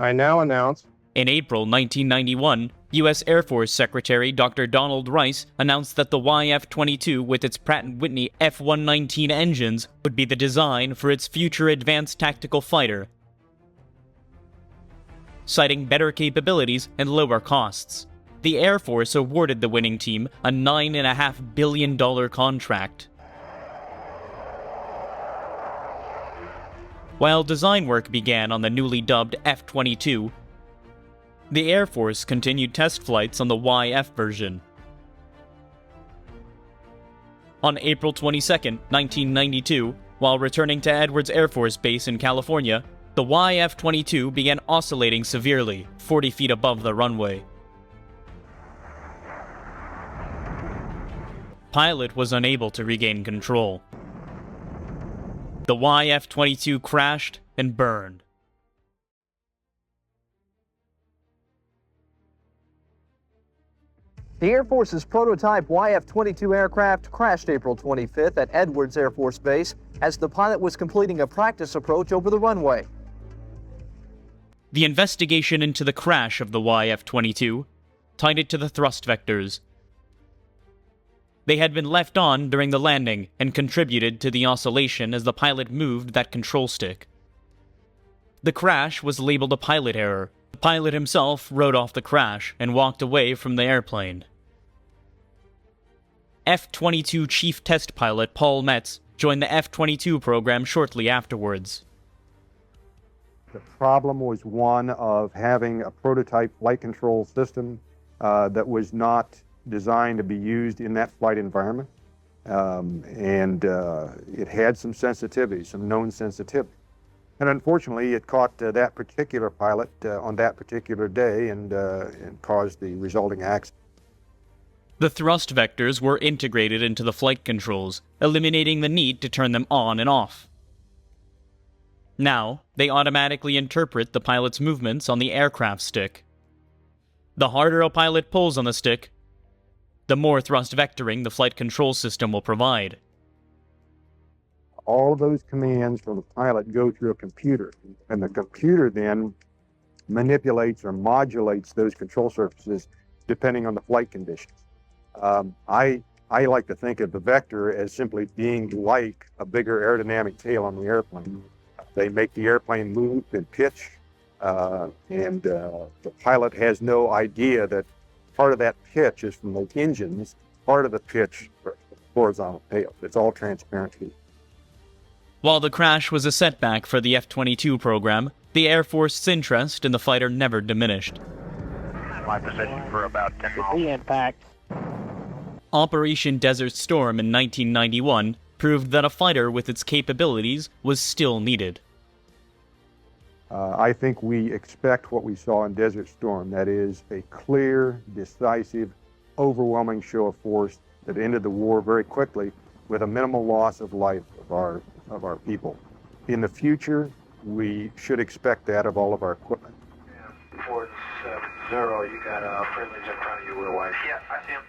[SPEAKER 6] I now announce
[SPEAKER 3] In April 1991, U.S. Air Force Secretary Dr. Donald Rice announced that the YF-22 with its Pratt & Whitney F-119 engines would be the design for its future advanced tactical fighter, citing better capabilities and lower costs. The Air Force awarded the winning team a $9.5 billion contract. While design work began on the newly dubbed F-22, the Air Force continued test flights on the YF version. On April 22, 1992, while returning to Edwards Air Force Base in California, the YF-22 began oscillating severely, 40 feet above the runway. Pilot was unable to regain control. The YF-22 crashed and burned.
[SPEAKER 11] The Air Force's prototype YF-22 aircraft crashed April 25th at Edwards Air Force Base as the pilot was completing a practice approach over the runway.
[SPEAKER 3] The investigation into the crash of the YF-22 tied it to the thrust vectors. They had been left on during the landing and contributed to the oscillation as the pilot moved that control stick. The crash was labeled a pilot error. The pilot himself wrote off the crash and walked away from the airplane. F-22 Chief Test Pilot Paul Metz joined the F-22 program shortly afterwards.
[SPEAKER 6] the problem was one of having a prototype flight control system that was not designed to be used in that flight environment. It had some sensitivity, some known sensitivity. And unfortunately, it caught that particular pilot on that particular day and caused the resulting accident.
[SPEAKER 3] The thrust vectors were integrated into the flight controls, eliminating the need to turn them on and off. Now, they automatically interpret the pilot's movements on the aircraft stick. The harder a pilot pulls on the stick, the more thrust vectoring the flight control system will provide.
[SPEAKER 6] All of those commands from the pilot go through a computer, and the computer then manipulates or modulates those control surfaces depending on the flight conditions. I like to think of the vector as simply being like a bigger aerodynamic tail on the airplane. They make the airplane move and pitch, and the pilot has no idea that part of that pitch is from the engines, part of the pitch for the horizontal tail. It's all transparent to you.
[SPEAKER 3] While the crash was a setback for the F-22 program, the Air Force's interest in the fighter never diminished.
[SPEAKER 10] My position for about 10 miles.
[SPEAKER 9] Impact.
[SPEAKER 3] Operation Desert Storm in 1991 proved that a fighter with its capabilities was still needed.
[SPEAKER 6] I think we expect what we saw in Desert Storm, that is a clear, decisive, overwhelming show of force that ended the war very quickly with a minimal loss of life of our people. In the future, we should expect that of all of our equipment.
[SPEAKER 12] Yeah, 470, you got a privilege in front of you, Will White. Yeah, I see him.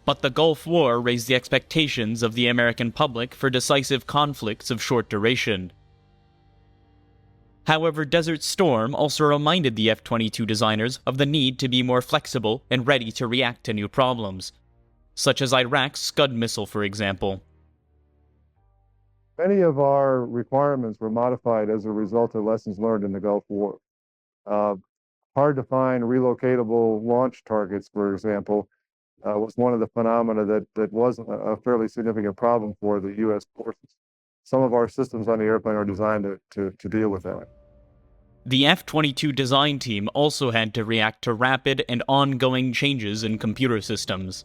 [SPEAKER 3] But the Gulf War raised the expectations of the American public for decisive conflicts of short duration. However, Desert Storm also reminded the F-22 designers of the need to be more flexible and ready to react to new problems, such as Iraq's Scud missile, for example.
[SPEAKER 13] Many of our requirements were modified as a result of lessons learned in the Gulf War. Hard to find relocatable launch targets, for example, was one of the phenomena that was a fairly significant problem for the U.S. forces. Some of our systems on the airplane are designed to deal with that.
[SPEAKER 3] The F-22 design team also had to react to rapid and ongoing changes in computer systems.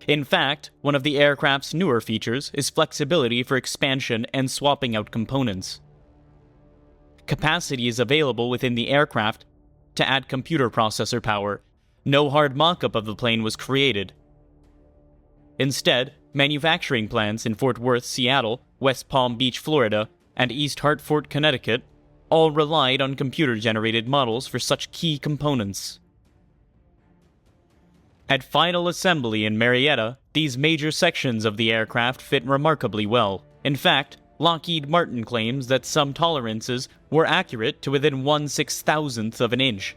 [SPEAKER 3] In fact, one of the aircraft's newer features is flexibility for expansion and swapping out components. Capacity is available within the aircraft to add computer processor power. No hard mock-up of the plane was created. Instead, manufacturing plants in Fort Worth, Seattle, West Palm Beach, Florida, and East Hartford, Connecticut all relied on computer-generated models for such key components. At final assembly in Marietta, these major sections of the aircraft fit remarkably well. In fact, Lockheed Martin claims that some tolerances were accurate to within 1/6000th of an inch.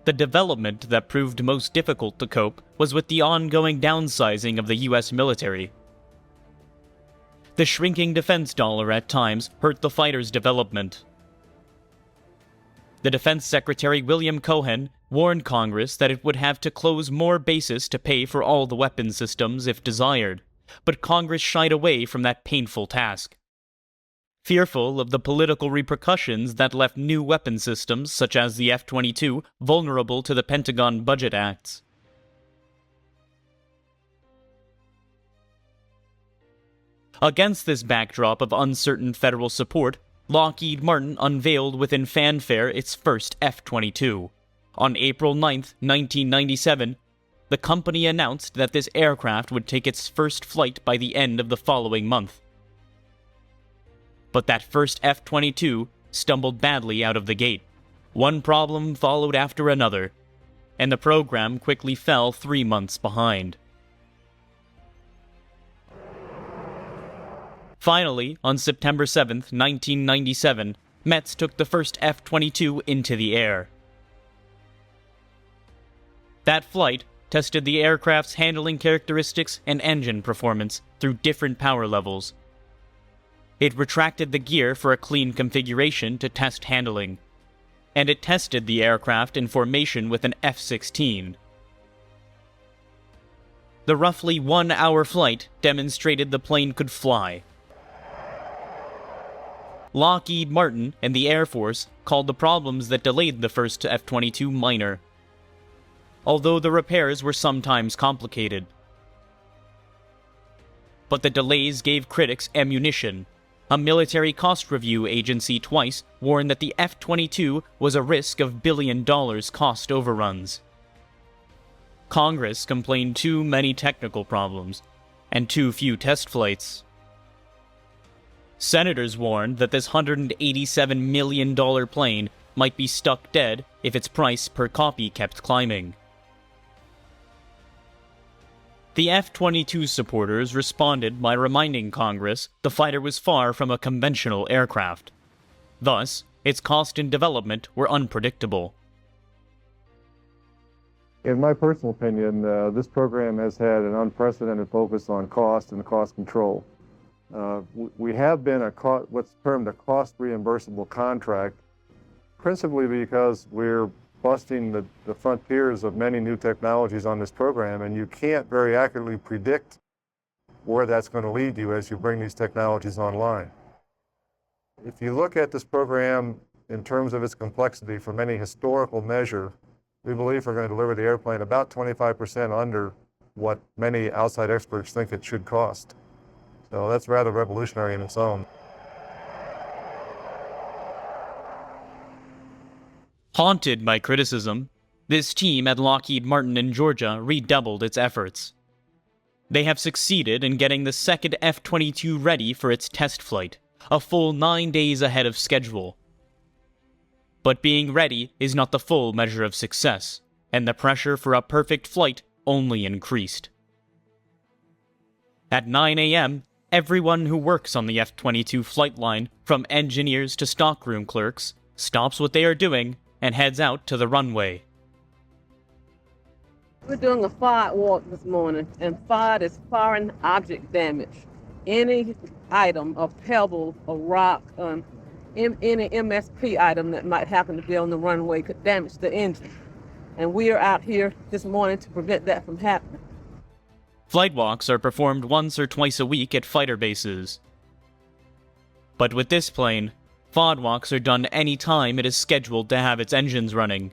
[SPEAKER 3] The development that proved most difficult to cope was with the ongoing downsizing of the US military. The shrinking defense dollar at times hurt the fighter's development. The Defense Secretary William Cohen warned Congress that it would have to close more bases to pay for all the weapon systems if desired, but Congress shied away from that painful task. Fearful of the political repercussions that left new weapon systems, such as the F-22, vulnerable to the Pentagon budget acts. Against this backdrop of uncertain federal support, Lockheed Martin unveiled within fanfare its first F-22. On April 9, 1997, the company announced that this aircraft would take its first flight by the end of the following month. But that first F-22 stumbled badly out of the gate. One problem followed after another, and the program quickly fell 3 months behind. Finally, on September 7, 1997, Metz took the first F-22 into the air. That flight tested the aircraft's handling characteristics and engine performance through different power levels. It retracted the gear for a clean configuration to test handling, and it tested the aircraft in formation with an F-16. The roughly 1-hour flight demonstrated the plane could fly. Lockheed Martin and the Air Force called the problems that delayed the first F-22 minor, although the repairs were sometimes complicated. But the delays gave critics ammunition. A military cost review agency twice warned that the F-22 was a risk of billion-dollar cost overruns. Congress complained too many technical problems, and too few test flights. Senators warned that this $187 million plane might be stuck dead if its price per copy kept climbing. The F-22 supporters responded by reminding Congress the fighter was far from a conventional aircraft. Thus, its cost and development were unpredictable.
[SPEAKER 13] In my personal opinion, this program has had an unprecedented focus on cost and cost control. We have been what's termed a cost reimbursable contract, principally because we're busting the frontiers of many new technologies on this program, and you can't very accurately predict where that's going to lead you as you bring these technologies online. If you look at this program in terms of its complexity from any historical measure, we believe we're going to deliver the airplane about 25% under what many outside experts think it should cost. So that's rather revolutionary in its own.
[SPEAKER 3] Haunted by criticism, this team at Lockheed Martin in Georgia redoubled its efforts. They have succeeded in getting the second F-22 ready for its test flight, a full 9 days ahead of schedule. But being ready is not the full measure of success, and the pressure for a perfect flight only increased. At 9 a.m., everyone who works on the F-22 flight line, from engineers to stockroom clerks, stops what they are doing and heads out to the runway.
[SPEAKER 14] We're doing a FOD walk this morning, and FOD is foreign object damage. Any item, a pebble, a rock, any MSP item that might happen to be on the runway could damage the engine. And we are out here this morning to prevent that from happening.
[SPEAKER 3] Flight walks are performed once or twice a week at fighter bases. But with this plane, FOD walks are done any time it is scheduled to have its engines running.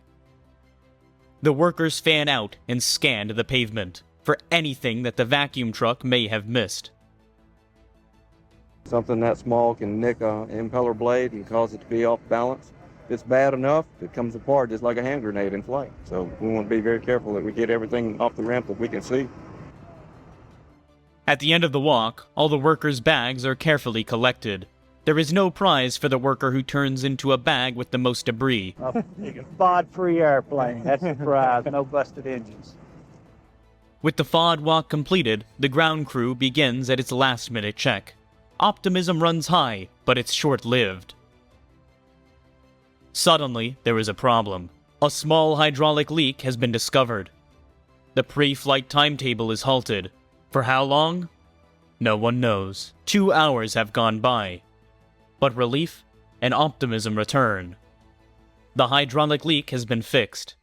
[SPEAKER 3] The workers fan out and scan the pavement for anything that the vacuum truck may have missed.
[SPEAKER 7] Something that small can nick an impeller blade and cause it to be off balance. If it's bad enough, it comes apart just like a hand grenade in flight. So we want to be very careful that we get everything off the ramp that we can see.
[SPEAKER 3] At the end of the walk, all the workers' bags are carefully collected. There is no prize for the worker who turns into a bag with the most debris.
[SPEAKER 15] A FOD-free airplane, that's the prize, no busted engines.
[SPEAKER 3] With the FOD walk completed, the ground crew begins at its last-minute check. Optimism runs high, but it's short-lived. Suddenly, there is a problem. A small hydraulic leak has been discovered. The pre-flight timetable is halted. For how long? No one knows. 2 hours have gone by. But relief and optimism return. The hydraulic leak has been fixed.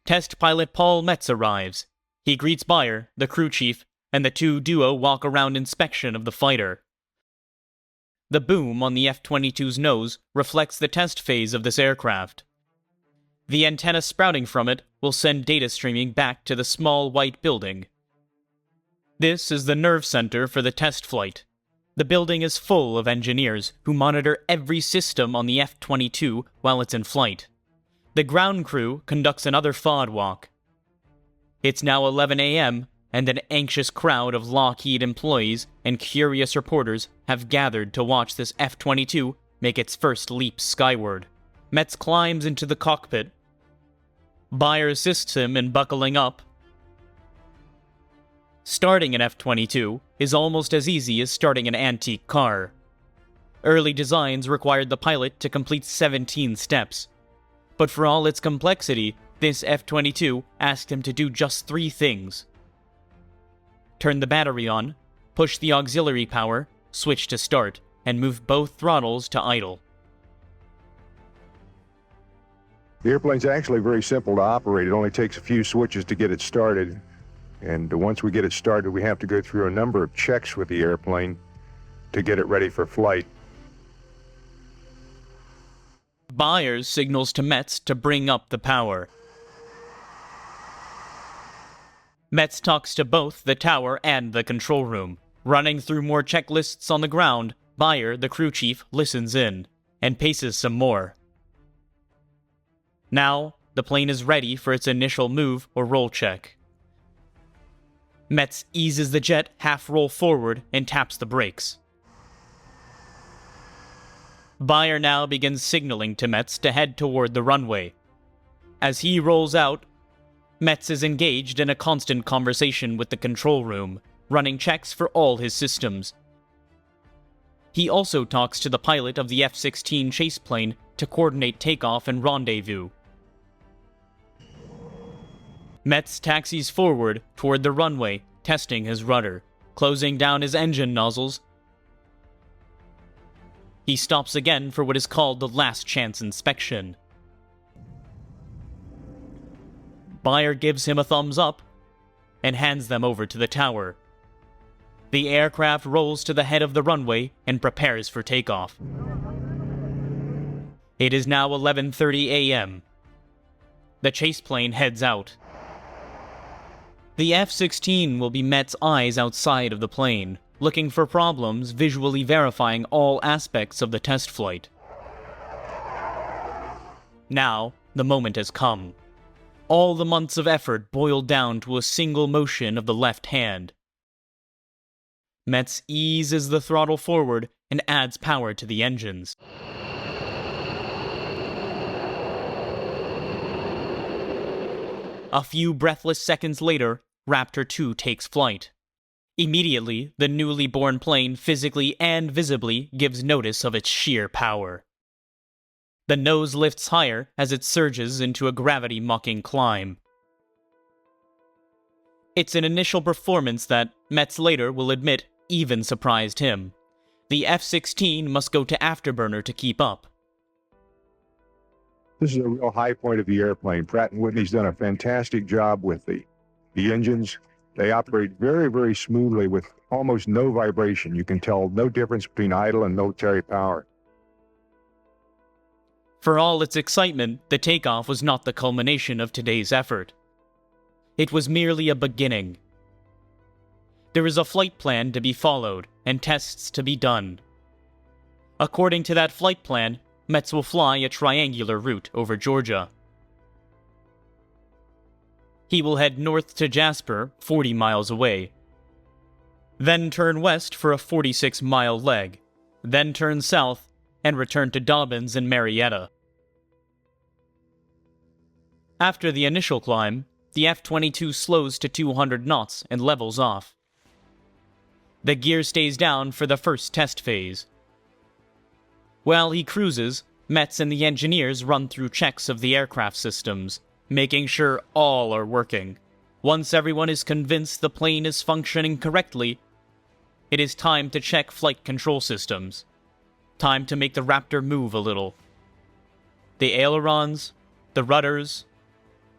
[SPEAKER 3] Test pilot Paul Metz arrives. He greets Bayer, the crew chief, and the two duo walk around inspection of the fighter. The boom on the F-22's nose reflects the test phase of this aircraft. The antenna sprouting from it will send data streaming back to the small white building. This is the nerve center for the test flight. The building is full of engineers who monitor every system on the F-22 while it's in flight. The ground crew conducts another FOD walk. It's now 11 a.m., and an anxious crowd of Lockheed employees and curious reporters have gathered to watch this F-22 make its first leap skyward. Metz climbs into the cockpit. Bayer assists him in buckling up. Starting an F-22 is almost as easy as starting an antique car. Early designs required the pilot to complete 17 steps. But for all its complexity, this F-22 asked him to do just 3 things. Turn the battery on, push the auxiliary power, switch to start, and move both throttles to idle.
[SPEAKER 6] The airplane's actually very simple to operate. It only takes a few switches to get it started. And once we get it started, we have to go through a number of checks with the airplane to get it ready for flight.
[SPEAKER 3] Bayer signals to Metz to bring up the power. Metz talks to both the tower and the control room. Running through more checklists on the ground, Bayer, the crew chief, listens in, and paces some more. Now, the plane is ready for its initial move or roll check. Metz eases the jet half-roll forward and taps the brakes. Bayer now begins signaling to Metz to head toward the runway. As he rolls out, Metz is engaged in a constant conversation with the control room, running checks for all his systems. He also talks to the pilot of the F-16 chase plane to coordinate takeoff and rendezvous. Metz taxis forward toward the runway, testing his rudder, closing down his engine nozzles. He stops again for what is called the last chance inspection. Bayer gives him a thumbs up and hands them over to the tower. The aircraft rolls to the head of the runway and prepares for takeoff. It is now 11:30 a.m. The chase plane heads out. The F-16 will be Metz's eyes outside of the plane, looking for problems, visually verifying all aspects of the test flight. Now, the moment has come. All the months of effort boiled down to a single motion of the left hand. Metz eases the throttle forward and adds power to the engines. A few breathless seconds later, Raptor 2 takes flight. Immediately, the newly born plane physically and visibly gives notice of its sheer power. The nose lifts higher as it surges into a gravity-mocking climb. It's an initial performance that, Metz later will admit, even surprised him. The F-16 must go to afterburner to keep up.
[SPEAKER 6] This is a real high point of the airplane. Pratt & Whitney's done a fantastic job with the engines. They operate very, very smoothly with almost no vibration. You can tell no difference between idle and military power.
[SPEAKER 3] For all its excitement, the takeoff was not the culmination of today's effort. It was merely a beginning. There is a flight plan to be followed and tests to be done. According to that flight plan, Metz will fly a triangular route over Georgia. He will head north to Jasper, 40 miles away. Then turn west for a 46-mile leg. Then turn south and return to Dobbins and Marietta. After the initial climb, the F-22 slows to 200 knots and levels off. The gear stays down for the first test phase. While he cruises, Metz and the engineers run through checks of the aircraft systems, making sure all are working. Once everyone is convinced the plane is functioning correctly, it is time to check flight control systems. Time to make the Raptor move a little. The ailerons, the rudders,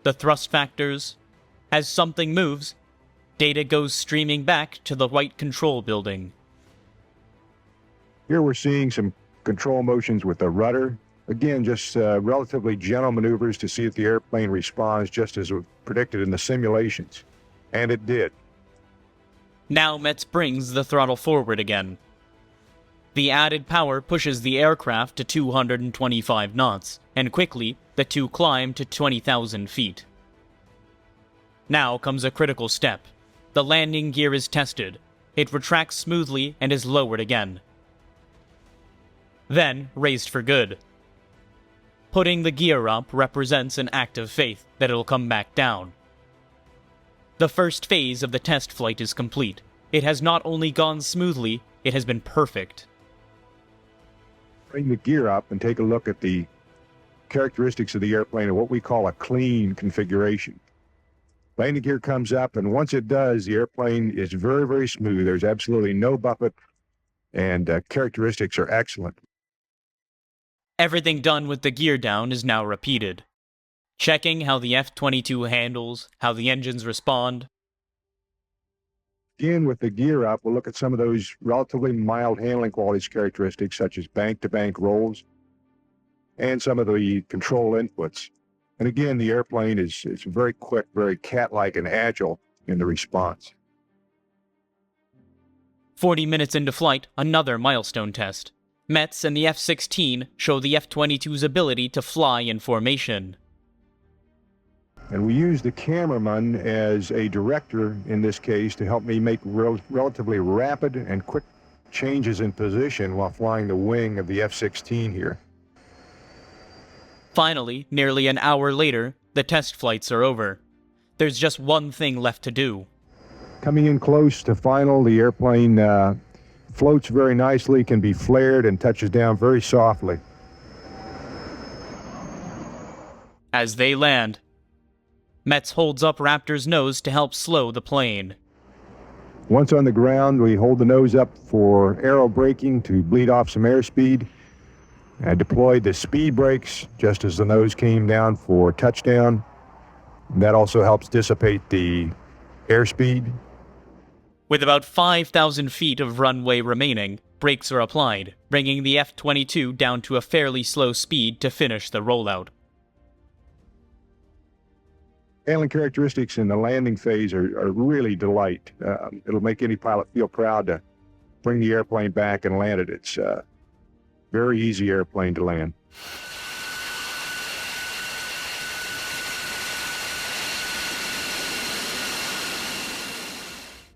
[SPEAKER 3] the thrust factors. As something moves, data goes streaming back to the white control building.
[SPEAKER 6] Here we're seeing some control motions with the rudder. Again, just relatively gentle maneuvers to see if the airplane responds just as predicted in the simulations. And it did.
[SPEAKER 3] Now Metz brings the throttle forward again. The added power pushes the aircraft to 225 knots, and quickly, the two climb to 20,000 feet. Now comes a critical step. The landing gear is tested. It retracts smoothly and is lowered again. Then raised for good. Putting the gear up represents an act of faith that it'll come back down. The first phase of the test flight is complete. It has not only gone smoothly, it has been perfect.
[SPEAKER 6] Bring the gear up and take a look at the characteristics of the airplane and what we call a clean configuration. Landing gear comes up, and once it does, the airplane is very, very smooth. There's absolutely no buffet, and characteristics are excellent.
[SPEAKER 3] Everything done with the gear down is now repeated. Checking how the F-22 handles, how the engines respond.
[SPEAKER 6] Again, with the gear up, we'll look at some of those relatively mild handling qualities characteristics, such as bank-to-bank rolls, and some of the control inputs. And again, the airplane is very quick, very cat-like and agile in the response.
[SPEAKER 3] 40 minutes into flight, another milestone test. Metz and the F-16 show the F-22's ability to fly in formation.
[SPEAKER 6] And we use the cameraman as a director in this case to help me make relatively rapid and quick changes in position while flying the wing of the F-16 here.
[SPEAKER 3] Finally, nearly an hour later, the test flights are over. There's just one thing left to do.
[SPEAKER 6] Coming in close to final, the airplane floats very nicely, can be flared, and touches down very softly.
[SPEAKER 3] As they land, Metz holds up Raptor's nose to help slow the plane.
[SPEAKER 6] Once on the ground, we hold the nose up for aero braking to bleed off some airspeed. I deployed the speed brakes just as the nose came down for touchdown. That also helps dissipate the airspeed.
[SPEAKER 3] With about 5,000 feet of runway remaining, brakes are applied, bringing the F-22 down to a fairly slow speed to finish the rollout.
[SPEAKER 6] Handling characteristics in the landing phase are really delight. It'll make any pilot feel proud to bring the airplane back and land it. It's a very easy airplane to land.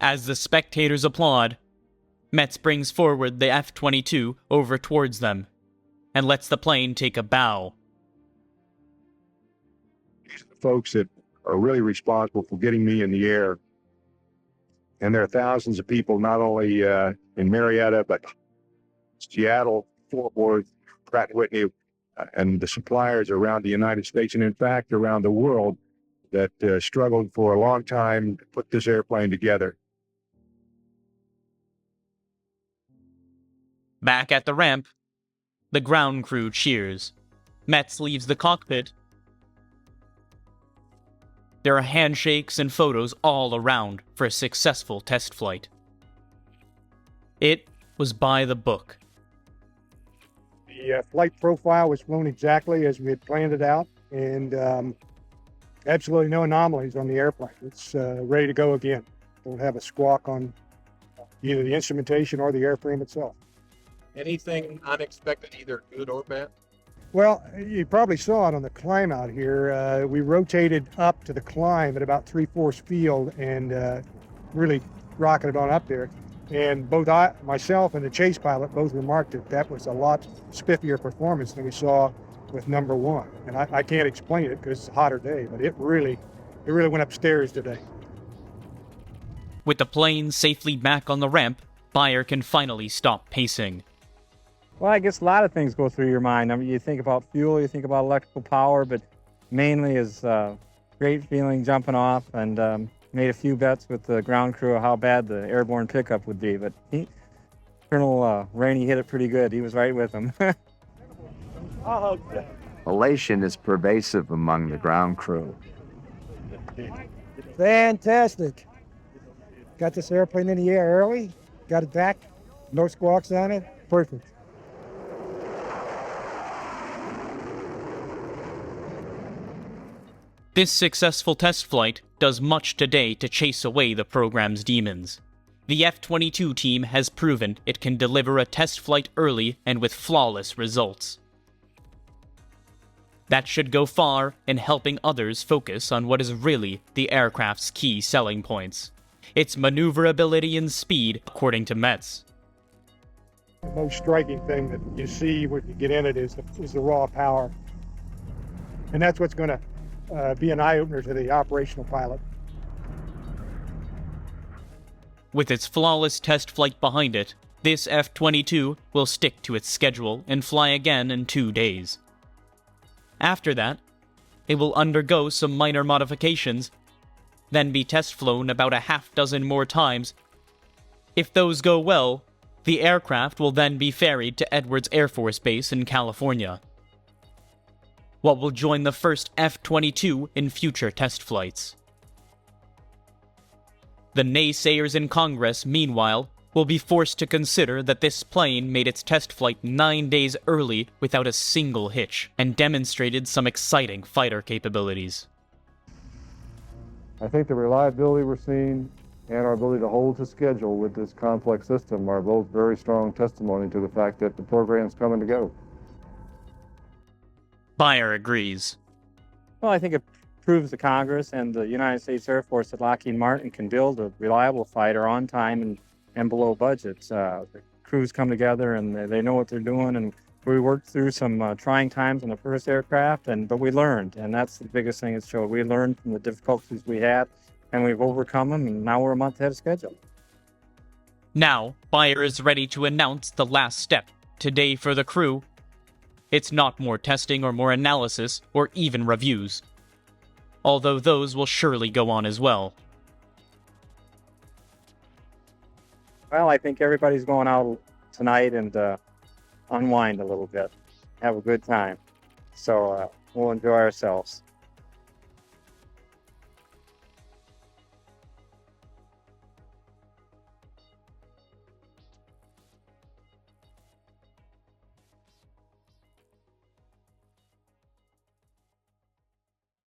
[SPEAKER 3] As the spectators applaud, Metz brings forward the F-22 over towards them and lets the plane take a bow.
[SPEAKER 6] These are the folks that are really responsible for getting me in the air. And there are thousands of people, not only in Marietta, but Seattle, Fort Worth, Pratt & Whitney, and the suppliers around the United States, and in fact around the world, that struggled for a long time to put this airplane together.
[SPEAKER 3] Back at the ramp, the ground crew cheers. Metz leaves the cockpit. There are handshakes and photos all around for a successful test flight. It was by the book.
[SPEAKER 9] The flight profile was flown exactly as we had planned it out, and absolutely no anomalies on the airplane. It's ready to go again. Don't have a squawk on either the instrumentation or the airframe itself.
[SPEAKER 16] Anything unexpected, either good or bad?
[SPEAKER 9] Well, you probably saw it on the climb out here. We rotated up to the climb at about 3/4 field and really rocketed on up there. And both myself and the chase pilot both remarked that was a lot spiffier performance than we saw with number one. And I can't explain it because it's a hotter day, but it really went upstairs today.
[SPEAKER 3] With the plane safely back on the ramp, Bayer can finally stop pacing.
[SPEAKER 4] Well, I guess a lot of things go through your mind. I mean, you think about fuel, you think about electrical power, but mainly is great feeling jumping off, and made a few bets with the ground crew of how bad the airborne pickup would be. But Colonel Rainey hit it pretty good. He was right with him.
[SPEAKER 17] Elation is pervasive among the ground crew.
[SPEAKER 9] Fantastic. Got this airplane in the air early, got it back, no squawks on it, perfect.
[SPEAKER 3] This successful test flight does much today to chase away the program's demons. The F-22 team has proven it can deliver a test flight early and with flawless results. That should go far in helping others focus on what is really the aircraft's key selling points. Its maneuverability and speed, according to Metz.
[SPEAKER 9] The most striking thing that you see when you get in it is the raw power. And that's what's going to be an eye-opener to the operational pilot.
[SPEAKER 3] With its flawless test flight behind it, this F-22 will stick to its schedule and fly again in 2 days. After that, it will undergo some minor modifications, then be test flown about a half dozen more times. If those go well, the aircraft will then be ferried to Edwards Air Force Base in California. What will join the first F-22 in future test flights. The naysayers in Congress, meanwhile, will be forced to consider that this plane made its test flight 9 days early without a single hitch, and demonstrated some exciting fighter capabilities.
[SPEAKER 13] I think the reliability we're seeing and our ability to hold to schedule with this complex system are both very strong testimony to the fact that the program's coming to go.
[SPEAKER 3] Bayer agrees.
[SPEAKER 4] Well, I think it proves to Congress and the United States Air Force that Lockheed Martin can build a reliable fighter on time and below budget. The crews come together and they know what they're doing, and we worked through some trying times on the first aircraft, but we learned, and that's the biggest thing it showed. We learned from the difficulties we had, and we've overcome them, and now we're a month ahead of schedule.
[SPEAKER 3] Now, Bayer is ready to announce the last step. Today for the crew, it's not more testing or more analysis or even reviews, although those will surely go on as well.
[SPEAKER 4] Well, I think everybody's going out tonight and unwind a little bit, have a good time. So we'll enjoy ourselves.